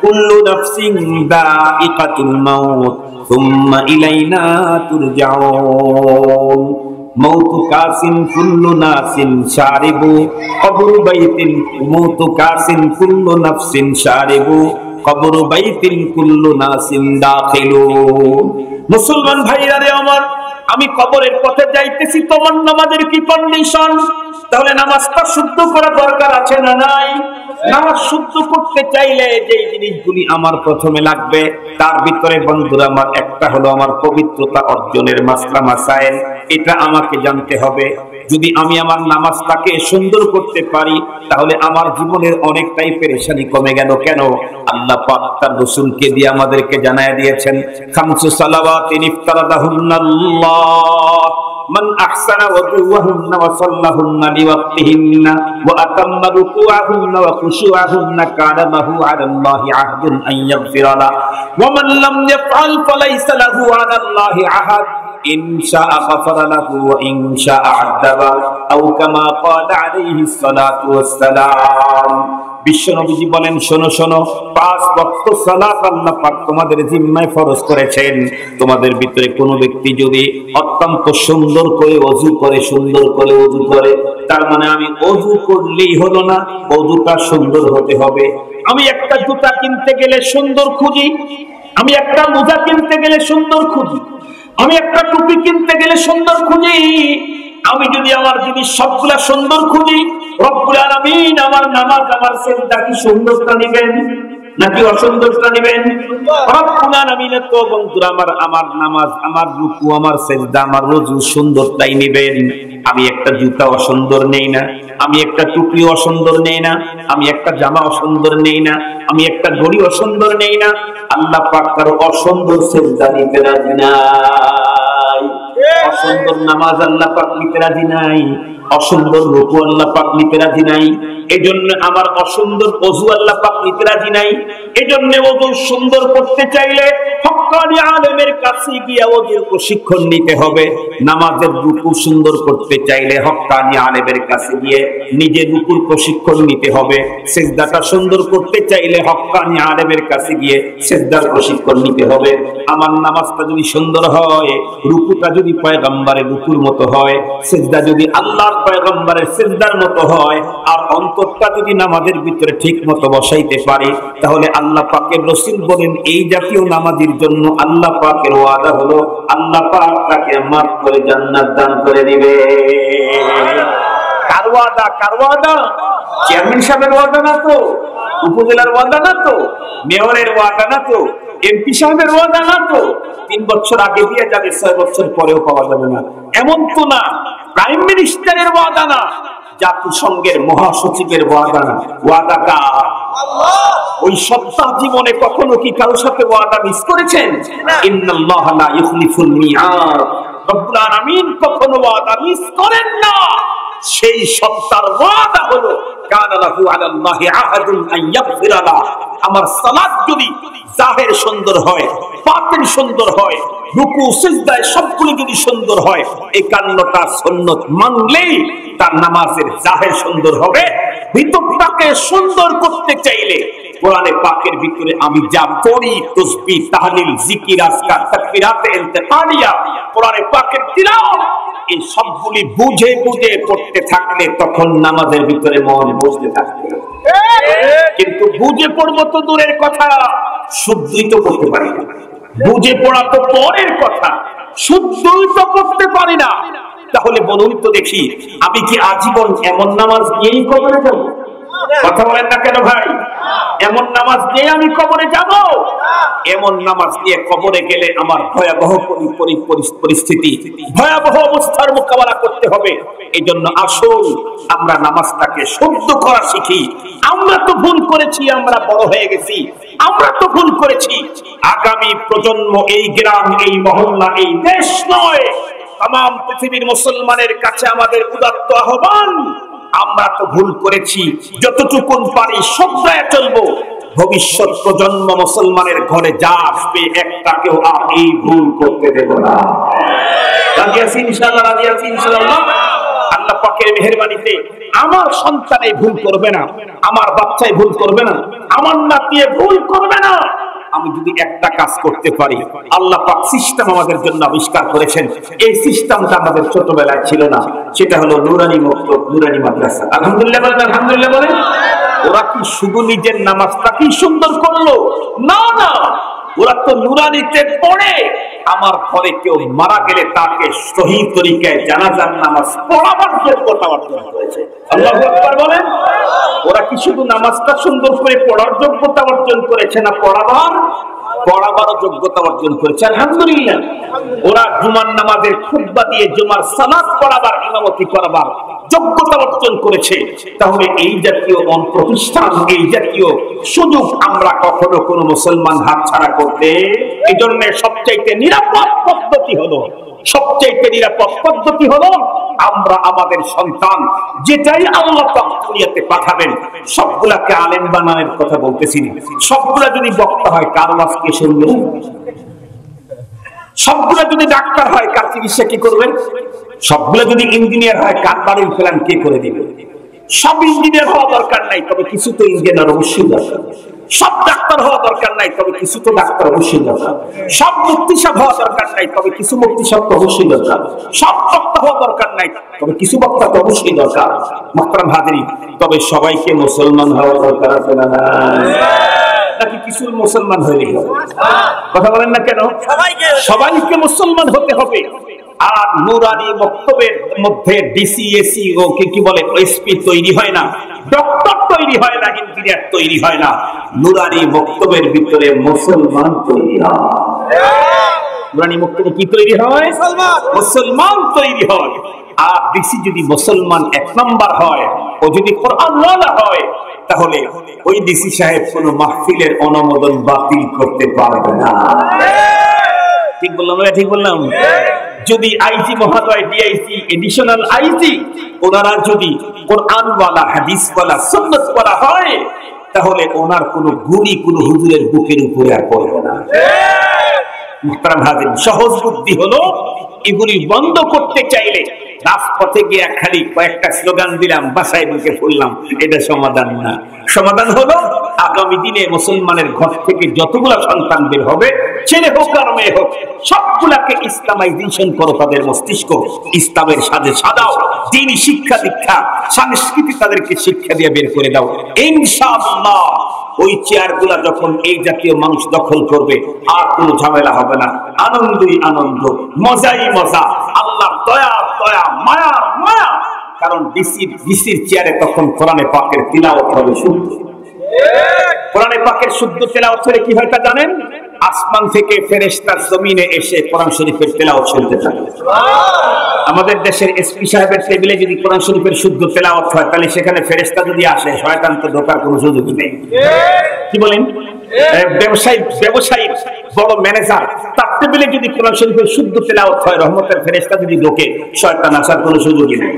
কুল্লু নাফসিন দাইকাতুল মাউত সুম্মা ইলাইনা তুরজাউন, মৌতু কাসিন কুল্লু নাসিন শারিবু কবরু বাইতিন, মৌতু কাসিন কুল্লু নাফসিন শারিবু কবরু বাইতিন কুল্লু নাসিন দাখিলু। মুসলমান ভাইরা রে আমার, আমি কবরের পথে যাইতেছি, তোমার নামাজের কি কন্ডিশন? তাহলে নামাজটা শুদ্ধ করা দরকার আছে না নাই? নামাজ শুদ্ধ করতে চাইলে যে জিনিসগুলি আমার প্রথমে লাগবে, তার ভিতরে বন্ধুরা আমার একটা হলো আমার পবিত্রতা অর্জনের মাসলা মাসাইল। এটা আমাকে জানতে হবে। যদি আমি আমার নামাজটাকে সুন্দর করতে পারি, তাহলে আমার জীবনের অনেকটাই পেরেশানি কমে গেল। কেন? আল্লাহ পাক তার রাসূলকে দিয়ে আমাদেরকে জানায় দিয়েছেন, খামসু সালাওয়াতিন ইফতারাদাহুন্নাল্লাহ মান আহসানা ওযুহুন্না ওয়া সাল্লাহুন্না লিওয়াক্তিহিন্না ওয়া আতাম্মা রুকুআহুন্না ওয়া খুশুআহুন্না কানা লাহু আলাল্লাহি আহদুন আন ইয়াগফিরা লাহু ওয়া মান লাম ইয়াফআল ফালাইসা লাহু আলাল্লাহি আহাদ ইন শাআ গাফারা লাহু ওয়া ইন শাআ আযাবা আও কামা ক্বালা আলাইহিস সালাতু ওয়াস সালাম। বিশ্বনবীজি বলেন, শোনো শোনো, 5 ওয়াক্ত সালাত আল্লাহ পাক তোমাদের জিম্মায় ফরজ করেছেন। তোমাদের ভিতরে কোন ব্যক্তি যদি অত্যন্ত সুন্দর করে ওযু করে, তার মানে আমি ওযু করলেই হলো না, ওযুটা সুন্দর হতে হবে। আমি একটা জুতা কিনতে গেলে সুন্দর খুঁজি, আমি একটা মোজা কিনতে গেলে সুন্দর খুঁজি, আমি একটা টুপি কিনতে গেলে সুন্দর খুঁজি। আমি যদি আমার জিনিস সবগুলা সুন্দর খুঁজি, রব্বুল আলামিন আমার নামাজ আমার সিজদা কি সুন্দরটা নেবেন নাকি অসুন্দরটা নেবেন? রব্বুল আলামিন তো বন্ধুরা আমার নামাজ, আমার রুকু, আমার সিজদা, আমার ওযু সুন্দরটাই নেবেন। আমি একটা জুতা অসুন্দর নেই না, আমি একটা টুপি অসুন্দর নেই না, আমি একটা জামা অসুন্দর নেই না, আমি একটা ঘড়ি অসুন্দর নেই না। আল্লাহ পাক তার অসুন্দর সিজদা নিতে রাজি নাই, অসুন্দর নামাজ আল্লাহ পাক নিতে রাজি নাই, অসুন্দর রুকু আল্লাহ পাক নিতে রাজি নাই। এজন্য আমার অসুন্দর ওযু আল্লাহ পাক নিতে রাজি নাই। এজন্য ওযু সুন্দর করতে চাইলে হক্কানি আলেমের কাছে গিয়ে ওযুর প্রশিক্ষণ নিতে হবে। নামাজের রুকু সুন্দর করতে চাইলে হক্কানি আলেমের কাছে গিয়ে নিজের রুকুর প্রশিক্ষণ নিতে হবে। সিজদাটা সুন্দর করতে চাইলে হক্কানি আলেমের কাছে গিয়ে সিজদার প্রশিক্ষণ নিতে হবে। আমার নামাজটা যদি সুন্দর হয়, রুকুটা যদি পয়গম্বরের রুকুর মতো হয়, সিজদা যদি আল্লাহর পয়গম্বরের সিজদার মতো হয়, আর অন্তরটা যদি নামাজের ভিতরে ঠিক মতো বসাইতে পারি, তাহলে আল্লাহ পাকের রাসূল বলেন এই জাতীয় নামাজের জন্য আল্লাহ পাকের ওয়াদা হলো আল্লাহ পাক তাকে মাফ করে জান্নাত দান করে দিবে। কার ওয়াদা? কার ওয়াদা? চেয়ারম্যান সাহেবের ওয়াদা না তো, উপজেলার ওয়াদা না তো, মেয়রের ওয়াদা না তো, এমপি সাহেবের ওয়াদা না তো। 3 বছর আগে দিয়ে যাবে, 6 বছর পরেও পাওয়া যাবে না, এমন তো না। প্রাইম মিনিস্টারের ওয়াদা না, জাতিসংঘের মহাসচিবের ওয়াদা না। ওয়াদা কার? আল্লাহ। ওই সত্তা জীবনে কখনো কি কারোর সাথে ওয়াদা মিস করেছেন? ইন্নাল্লাহা লা ইখলিফুল মিআদ। রব্বুল আলামিন কখনো ওয়াদা মিস করেন না। সেই সত্তার ওয়াদা হলো কানা লাহু আলাল্লাহি আহাদুন আইয়াগফিরা লা। আমার সালাত যদি জাহির সুন্দর হয়, বাতিন সুন্দর হয়, রুকু সিজদায় সবগুলো যদি সুন্দর হয়, 51টা সুন্নাত মানলেই তার নামাজের জাহির সুন্দর হবে। ভিতরটাকে সুন্দর করতে চাইলে কোরআনে পাকের ভিতরে আমি যা পড়ি, তাসবিহ, তাহলিল, জিকির, আজকার, তাকবীরাতে ইন্তেকালিয়া, কোরআনে পাকের তিলাওয়াত, এই সবগুলি বুঝে বুঝে পড়তে থাকলে তখন নামাজের ভিতরে মন বসতে থাকবে। কিন্তু বুঝে পড়বো তো দূরের কথা, শুদ্ধই তো করতে পারি না। বুঝে পড়া তো পরের কথা, শুদ্ধই তো করতে পারি না। তাহলে বলুন তো দেখি, আমি কি আজীবন এমন নামাজ নিয়েই কবরে যাব? কথা বলেন না কেন ভাই? এমন নামাজ নিয়ে আমি কবরে যাব? এমন নামাজ নিয়ে কবরে গেলে আমার ভয়াবহ পরিস্থিতি, ভয়াবহ অবস্থার মোকাবেলা করতে হবে। এই জন্য আসুন আমরা নামাজটাকে শুদ্ধ করা শিখি। আমরা তো ভুল করেছি, আমরা বড় হয়ে গেছি, আমরা তো ভুল করেছি। আগামী প্রজন্ম, এই গ্রাম, এই মহল্লা, এই দেশ নয়, তাম পৃথিবীর মুসলমানের কাছে আমাদের উদাত্ত আহ্বান, আমরা তো ভুল করেছি, যতটুকুন পারি শুধরায় চলবো। ভবিষ্যৎ প্রজন্ম মুসলমানের ঘরে যা আসবে একটাকেও আর এই ভুল করতে দেব না। রাজি আছি ইনশাআল্লাহ? রাজি আছি ইনশাআল্লাহ? আল্লাহ পাকের মেহেরবানিতে আমার সন্তানে ভুল করবে না, আমার বাচ্চাই ভুল করবে না, আমার নাতি ভুল করবে না। আমি যদি একটা কাজ করতে পারি, আল্লাহ পাক সিস্টেম আমাদের জন্য আবিষ্কার করেছেন। এই সিস্টেমটা আমাদের ছোটবেলায় ছিল না, সেটা হলো নুরানি মক্তব, নুরানি মাদ্রাসা। আলহামদুলিল্লাহ বলেন, আলহামদুলিল্লাহ বলেন। ওরা কি শুধু নিজের নামাজটা কি সুন্দর করলো? না না, ওরা তো নুরানিতে পড়ে আমার ঘরে কেউ মারা গেলে তাকে সহি তরিকায় জানাজার নামাজ পড়াবার যোগ্যতা অর্জন করেছে। আল্লাহু আকবার বলেন। ওরা কি শুধু নামাজটা সুন্দর করে পড়ার যোগ্যতা অর্জন করেছে, না পড়াবারও যোগ্যতা অর্জন করেছে? আলহামদুলিল্লাহ। ওরা জুমার নামাজের খুতবা দিয়ে জুমার সালাত পড়াবার, ইমামতি করাবার যোগ্যতা অর্জন করেছে। তাহলে এই জাতীয় প্রতিষ্ঠান, এই জাতীয় সুযোগ আমরা কখনো কোনো মুসলমান হাতছাড়া করতে। এই জন্য সবচাইতে নিরাপদ পদ্ধতি হলো আমরা আমাদের সন্তান যেটাই আল্লাহ পাক দুনিয়াতে পাঠাবেন সবগুলাকে আলেম বানানোর কথা বলতেছি না। সবগুলা যদি বক্তা হয় কার ওয়াজ কে শুনবে? সবগুলা যদি ডাক্তার হয় কার চিকিৎসা কি করবেন? সবগুলা যদি ইঞ্জিনিয়ার হয় কার বাড়ির প্ল্যান কে করে দিবে? সব ইঞ্জিনিয়ার হওয়া দরকার নাই, তবে কিছু তো ইঞ্জিনিয়ার অবশ্যই দরকার। সব ডাক্তার হওয়া দরকার নাই, তবে কিছু তো ডাক্তার অবশ্যই দরকার। সব মুফতি সাহেব হওয়া দরকার নাই, তবে কিছু মুফতি সাহেব অবশ্যই দরকার। সব বক্তা হওয়া দরকার নাই, তবে কিছু বক্তা তো অবশ্যই দরকার। মুহতারাম হাজিরিন, তবে সবাইকে মুসলমান হওয়া দরকার আছে না? নাকি কিছু মুসলমান হইলেই হবে? কথা বলেন না কেন? সবাইকে মুসলমান হতে হবে। আর নুরানি বক্তব্যের মধ্যে ডিসি, এসি ও কি বলে এসপি তৈরি হয় না, ডক্টর তৈরি হয় না, ইঞ্জিনিয়ার তৈরি হয় না। নুরানি বক্তব্যের ভিতরে মুসলমান তৈরি হয়। নুরানি বক্তব্য কি তৈরি হয়? মুসলমান তৈরি হয়। আর ডিসি যদি মুসলমান 1 নাম্বার হয়, ও যদি কোরআন ওয়ালা হয়, তাহলে ওই ডিসি সাহেব কোন মাহফিলের অনুমোদন বাতিল করতে পারবে না। ঠিক বললাম? ঠিক বললাম? যদি আইজি মহোদয়, ডিআইজি, এডিশনাল আইজি, ওনারা যদি কোরআনওয়ালা, হাদিসওয়ালা, সুন্নাতওয়ালা হয়, তাহলে ওনার কোনো গুণী কোনো হুজুরের বুকের উপরে আর পড়বে না। মুহতারাম হাজির, সহজ বুদ্ধি হলো এগুলি বন্ধ করতে চাইলে রাজপথে গিয়ে খালি কয়েকটা স্লোগান দিলাম, বাসায় ঢুকে পড়লাম, এটা সমাধান না। সমাধান হলো আগামী দিনে মুসলমানের ঘর থেকে যতগুলা সন্তান বের হবে, ছেলে হোক আর মেয়ে হোক, সবগুলাকে ইসলামাইজেশন করো, তাদের মস্তিষ্ক ইসলামের সাথে সাজাও, দ্বীনি শিক্ষা দীক্ষা, সংস্কৃতি তাদেরকে শিক্ষা দিয়ে বের করে দাও। ইনশাআল্লাহ ওই চেয়ারগুলা যখন এই জাতীয় মানুষ দখল করবে, আর কোনো ঝামেলা হবে না, আনন্দই আনন্দ, মজাই মজা, আল্লাহর দয়া দয়া, মায়া মায়া। কারণ ডিসির চেয়ারে তখন কোরআনে পাকের তিলাওয়াত হবে শুদ্ধ। কোরআনে পাকের শুদ্ধ তেলাওয়াত হলে কি হয় তা জানেন? আসমান থেকে ফেরেশতা জমিনে এসে কোরআন শরীফের তেলাওয়াত শুনতে থাকে। আমাদের দেশের এসপি সাহেবের টেবিলে যদি কোরআন শরীফের শুদ্ধ তেলাওয়াত হয়, তাহলে সেখানে ফেরেশতা যদি আসে, শয়তান তো ঢোকার কোনো সুযোগই নেই। কি বলেন? ব্যবসায়ী বড় ম্যানেজার, তার টেবিলে যদি কোরআন শরীফের শুদ্ধ তেলাওয়াত হয়, রহমতের ফেরেশতা যদি ঢোকে, শয়তান আসার কোনো সুযোগই নেই।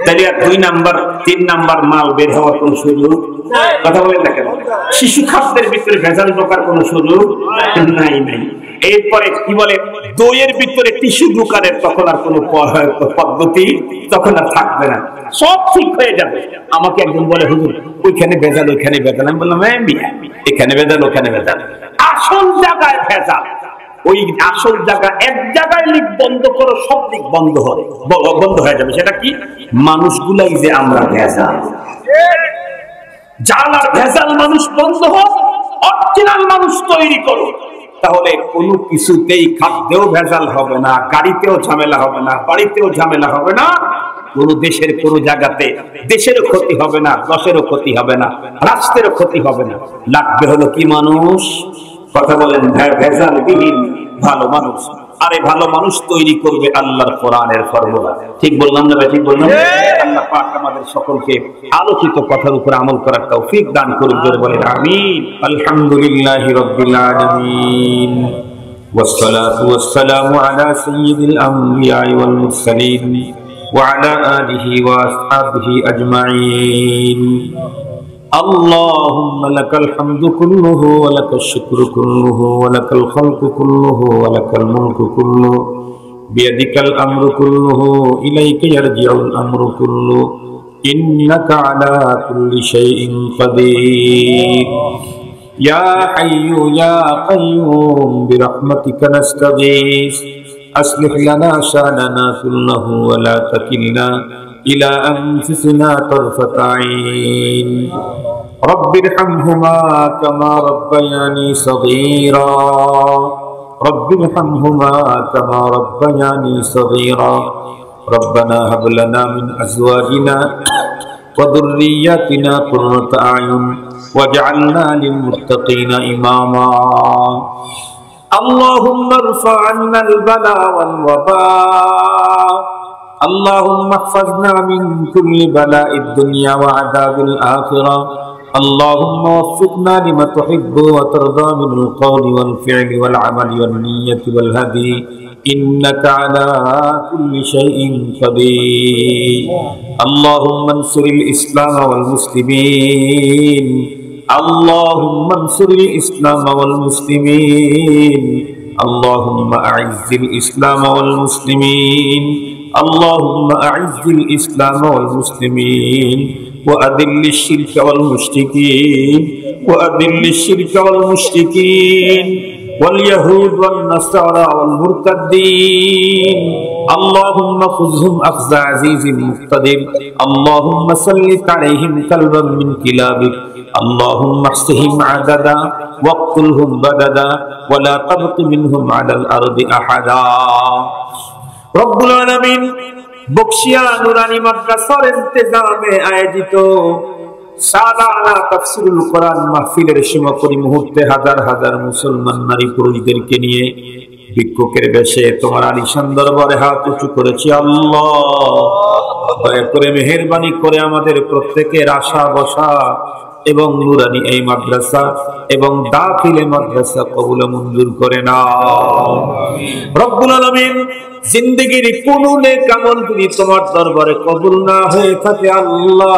তাহলে আর 2 নাম্বার 3 নাম্বার মাল বের হওয়ার কোনো সুযোগ, কথা বলেন না কেন? শিশু খাদ্যের ভিতরে ভেজাল ঢোকার কোনো সুযোগ নাই। এরপরে কি বলে, দইয়ের ভিতরে টিস্যু ঢোকানোর তখন আর কোনো পদ্ধতি তখন আর থাকবে না, সব ঠিক হয়ে যাবে। আমাকে একজন বলে, হুজুর ওইখানে ভেজাল, ওইখানে ভেজাল। আমি বললাম, এখানে ভেজাল, ওখানে ভেজাল, আসল জায়গায় ভেজাল। ওই আসল জায়গা, এক জায়গায় লিক বন্ধ করো, সব দিক বন্ধ হয়ে যাবে। সেটা কি? মানুষগুলাই যে আমরা ভেজাল, জাল আর ভেজাল মানুষ বন্ধ হোক, অরিজিনাল মানুষ তৈরি করো, তাহলে কোনো কিছুতেই খাদ্যেও ভেজাল হবে না, গাড়িতেও ঝামেলা হবে না, বাড়িতেও ঝামেলা হবে না, কোন দেশের কোন জায়গাতে দেশেরও ক্ষতি হবে না, দশেরও ক্ষতি হবে না, রাষ্ট্রেরও ক্ষতি হবে না। লাগবে হলো কি মানুষ? কথা বলেন, ভেজাল বিহীন ভালো মানুষ। আরে ভালো মানুষ তৈরি করবে আল্লাহর কোরআনের ফর্মুলা। ঠিক বললাম না? ঠিক বললাম? আল্লাহ পাক আমাদের সকলকে আলোচিত কথার উপর আমল করার তৌফিক দান করুন। জোরে বলেন আমিন। আলহামদুলিল্লাহি রাব্বিল আলামিন, ওয়াসসালাতু ওয়াসসালামু আলা সাইয়্যিদিল আমবিয়া ওয়াল মুরসালিন ওয়া আলা আলিহি ওয়া আসহাবিহি আজমাইন। اللهم لك الحمد كله ولك الشكر كله ولك الخلق كله ولك الملك كله بيدك الأمر كله إليك يرجع الأمر كله إنك على كل شيء قدير يا حي يا قيوم برحمتك نستغيث أصلح لنا شأننا كله ولا تكلنا إلى أنفسنا طرفة عين رب ارحمهما كما ربياني صغيرا رب ارحمهما كما ربياني صغيرا ربنا هب لنا من أزواجنا وذرياتنا قرة أعين واجعلنا للمتقين إماما اللهم ارفع عنا البلاء والوباء اللهم احفظنا من كل بلاء الدنيا وعذاب الآخرة اللهم وفقنا لما تحب وترضى من القول والفعل والعمل والنية والهدي إنك على كل شيء قدير اللهم انصر الإسلام والمسلمين اللهم انصر الإسلام والمسلمين اللهم أعز الإسلام والمسلمين اللهم أعز الإسلام والمسلمين وأذل الشرك والمشركين وأذل الشرك والمشركين واليهود والنصارى والمرتدين اللهم خذهم أخذ عزيز مقتدر اللهم سلط عليهم كلبا من كلابك اللهم احصهم عددا واقتلهم بددا ولا تبق منهم على الأرض أحدا রব্বুল আলামিন বকশিয়া নুরানি মাদ্রাসার ইন্তেজামে আয়োজিত সালানা তাফসীরুল কোরআন মাহফিলের সমাপনী মুহূর্তে হাজার হাজার মুসলমান নারী পুরুষদেরকে নিয়ে ভিক্ষুকের বেশে তোমার আলিশান দরবারে হাত উঁচু করেছি। আল্লাহ দয়া করে মেহেরবানি করে আমাদের প্রত্যেকের আশা বসা এবং নুরানি এই মাদ্রাসা এবং দাখিলে মাদ্রাসা কবুল মঞ্জুর করে নাও রব্বুল আলামিন। জিন্দেগীর কোনো নেক আমল যদি তোমার দরবারে কবুল না হয়ে থাকে আল্লাহ,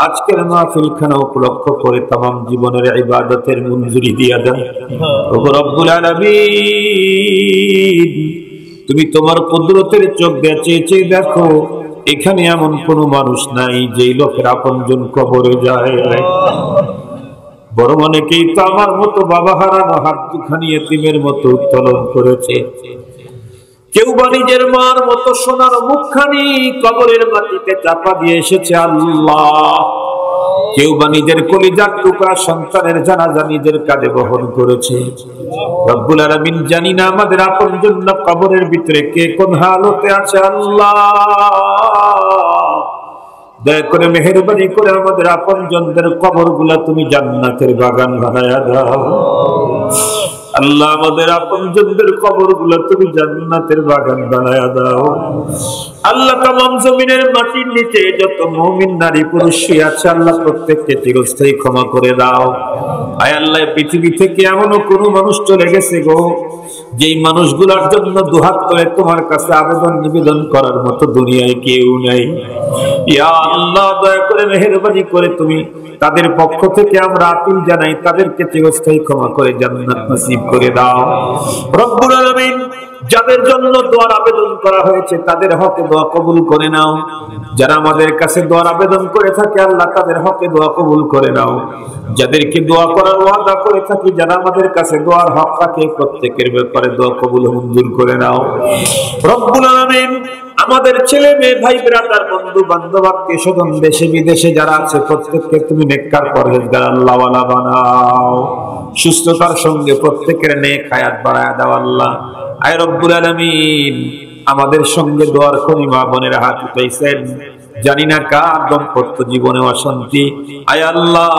আজকের মাহফিল খানা উপলক্ষ করে तमाम জীবনের ইবাদতের মঞ্জুরি দিয়া দাও ওগো রব্বুল আলামিন। তুমি তোমার কুদরতের চোখ দিয়ে চেয়ে দেখো, এখানে এমন কোন মানুষ নাই যেই লোকের আপনজন কবরে যায়। বড় অনেকেই তো আমার মতো বাবা হারানো হাত দুখানি এতিমের মতো উত্তোলন করেছে। কেউ বা নিজের মার মতো সোনার মুখখানি কবরের মাটিতে চাপা দিয়ে এসেছে আল্লাহ। কেউ বা নিজের কলিজার টুকরা সন্তানের জানাজা নিজের কাঁধে বহন করেছে। রব্বুল আলামিন, জানি না আমাদের আপনজন কবরের ভিতরে কে কোন হালতে আছে আল্লাহ, দয়া করে মেহেরবানি করে আমাদের আপনজনদের কবরগুলা তুমি জান্নাতের বাগান বানায়া দাও আল্লাহ। আমাদের আপনজনদের কবরগুলা তুমি জান্নাতের বাগান বানায়া দাও আল্লাহ। तमाम জমিনের মাটির নিচে যত মুমিন নারী পুরুষ আছে আল্লাহ, প্রত্যেককে চিরস্থায়ী ক্ষমা করে দাও। আয় আল্লাহ, পৃথিবী থেকে এমনও কোনো মানুষ চলে গেছে গো, যেই মানুষগুলোর জন্য দুহাত করে তোমার কাছে আবেদন নিবেদন করার মতো দুনিয়ায় কেউ নাই। ইয়া আল্লাহ, দয়া করে মেহেরবানি করে তুমি তাদের পক্ষ থেকে আমরা আপিল জানাই, তাদেরকে চিরস্থায়ী ক্ষমা করে জান্নাত নসিব করে দাও রব্বুল আলামিন। যাদের জন্য দোয়ার আবেদন করা হয়েছে তাদের হকে দোয়া কবুল করে নাও। যারা আমাদের কাছে দোয়ার আবেদন করে থাকে আল্লাহ, তাদের হকে দোয়া কবুল করে নাও। যাদেরকে দোয়া করার ওয়াদা করে থাকি, যারা আমাদের কাছে দোয়ার হক রাখে, প্রত্যেকের ব্যাপারে দোয়া কবুল মঞ্জুর করে নাও রব্বুল আলামিন। আমাদের ছেলে মেয়ে ভাই ব্রাদার বন্ধু বান্ধব আত্মীয় স্বজন দেশে বিদেশে যারা আছে প্রত্যেককে তুমি নেককার পরহেজগার আল্লাহওয়ালা বানাও। সুস্থতার সঙ্গে প্রত্যেকের নেক হায়াত বাড়ায় দাও আল্লাহ। আয় রব্বুল আলামিন, আমাদের সঙ্গে দোয়ার খনি মা বোনের হাত উঠাইছেন, জানি না কার দাম্পত্য জীবনে অশান্তি। আয় আল্লাহ,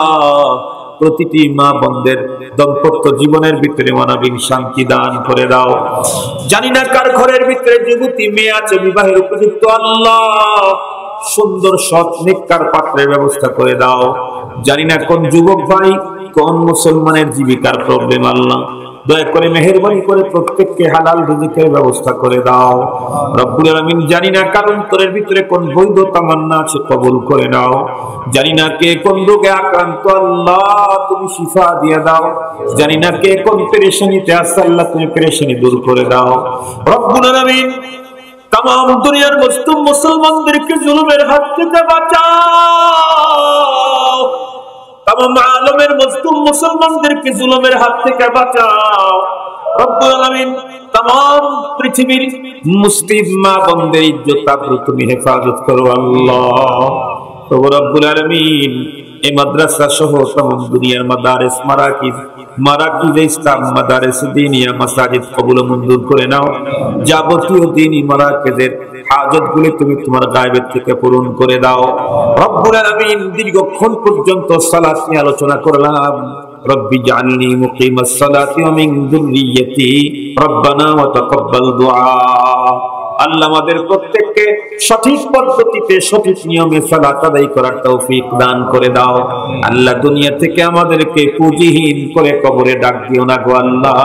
প্রতিটি মা বোনদের দাম্পত্য জীবনের ভিতরে মানবিক শান্তি দান করে দাও। জানি না কার ঘরের ভিতরে যুবতী মেয়ে আছে বিবাহের উপযুক্ত, আল্লাহ সুন্দর সৎ নেককার পাত্রের ব্যবস্থা করে দাও। জানি না কোন যুবক ভাই কোন মুসলমানের জীবিকার প্রবলেম, আল্লাহ দয়া করে মেহেরবানি করে প্রত্যেককে হালাল রিজিকের ব্যবস্থা করে দাও রব্বুল আলামিন। জানি না কার অন্তরের ভিতরে কোন বৈধ তামান্না আছে, কবুল করে নাও। জানি না কে কোন রোগে আক্রান্ত, আল্লাহ তুমি শিফা দিয়ে দাও। জানি না কে কোন পেরেশানিতে আছে, আল্লাহ তুমি পেরেশানি দূর করে দাও রব্বুল আলামিন। तमाम দুনিয়ার মুসলমানদেরকে জুলুমের হাত থেকে বাঁচাও। तमाम আলমের মুসলমানদেরকে জুলুমের হাত থেকে বাঁচাও রব্বুল আলামিন। तमाम পৃথিবীর মুসলিম মা বোনদের ইজ্জত আবরু তুমি হেফাজত করো আল্লাহ রব্বুল আলামিন। এই মাদ্রাসা সহ तमाम দুনিয়ার মাদারিস মারাকিজ ইসলাম মাদারিস দ্বীনিয়া মাসাজিদ কবুল মঞ্জুর করে নাও। যাবতীয় দ্বীনি মারাকিজের হাজতগুলি তুমি তোমার গায়বের থেকে পূরণ করে দাও রব্বুল আলামিন। দীর্ঘক্ষণ পর্যন্ত সালাত নিয়ে আলোচনা করলাম। রব্বি জাআলনি মুকিমাস সালাতি ওয়া মিন যুররিয়্যতি রব্বানা ওয়া তাকাব্বাল দুআ। আল্লাহ আমাদের প্রত্যেককে সঠিক পদ্ধতিতে সঠিক নিয়মে সালাত আদায় করার তৌফিক দান করে দাও আল্লাহ। দুনিয়া থেকে আমাদেরকে পুঁজিহীন করে কবরে ডাক দিও না গো আল্লাহ।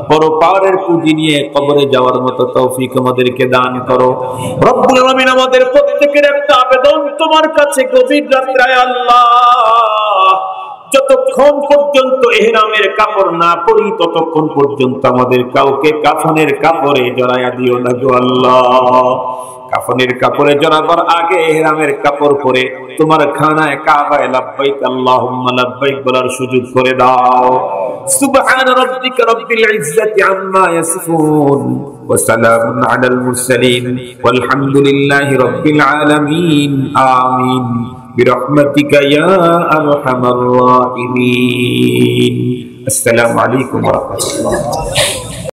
পরপারের পুঁজি নিয়ে কবরে যাওয়ার মতো তৌফিক আমাদেরকে দান করো রব্বুল আলামিন। আমাদের প্রত্যেকের একটা আবেদন তোমার কাছে গভীর রাত্রে আল্লাহ, যতক্ষণ পর্যন্ত ইহরামের কাপড় না পরি ততক্ষণ পর্যন্ত আমাদের কাউকে কাফনের কাপড়ে জড়াইয়া দিও না গো আল্লাহ। কাফনের কাপড়ে জড়াবার আগে ইহরামের কাপড় পরে তোমার খানায় কাবায় লাব্বাইক আল্লাহুম্মা লাব্বাইক বলার সুযোগ করে দাও। সুবহান রাব্বিকা রাব্বিল ইজ্জাতি আম্মা ইয়াসিফুন ওয়া সালামুন আলাল মুরসালিন ওয়ালহামদুলিল্লাহি রাব্বিল আলামিন। আমিন برحمتك يا أرحم الراحمين। السلام عليكم ورحمة الله।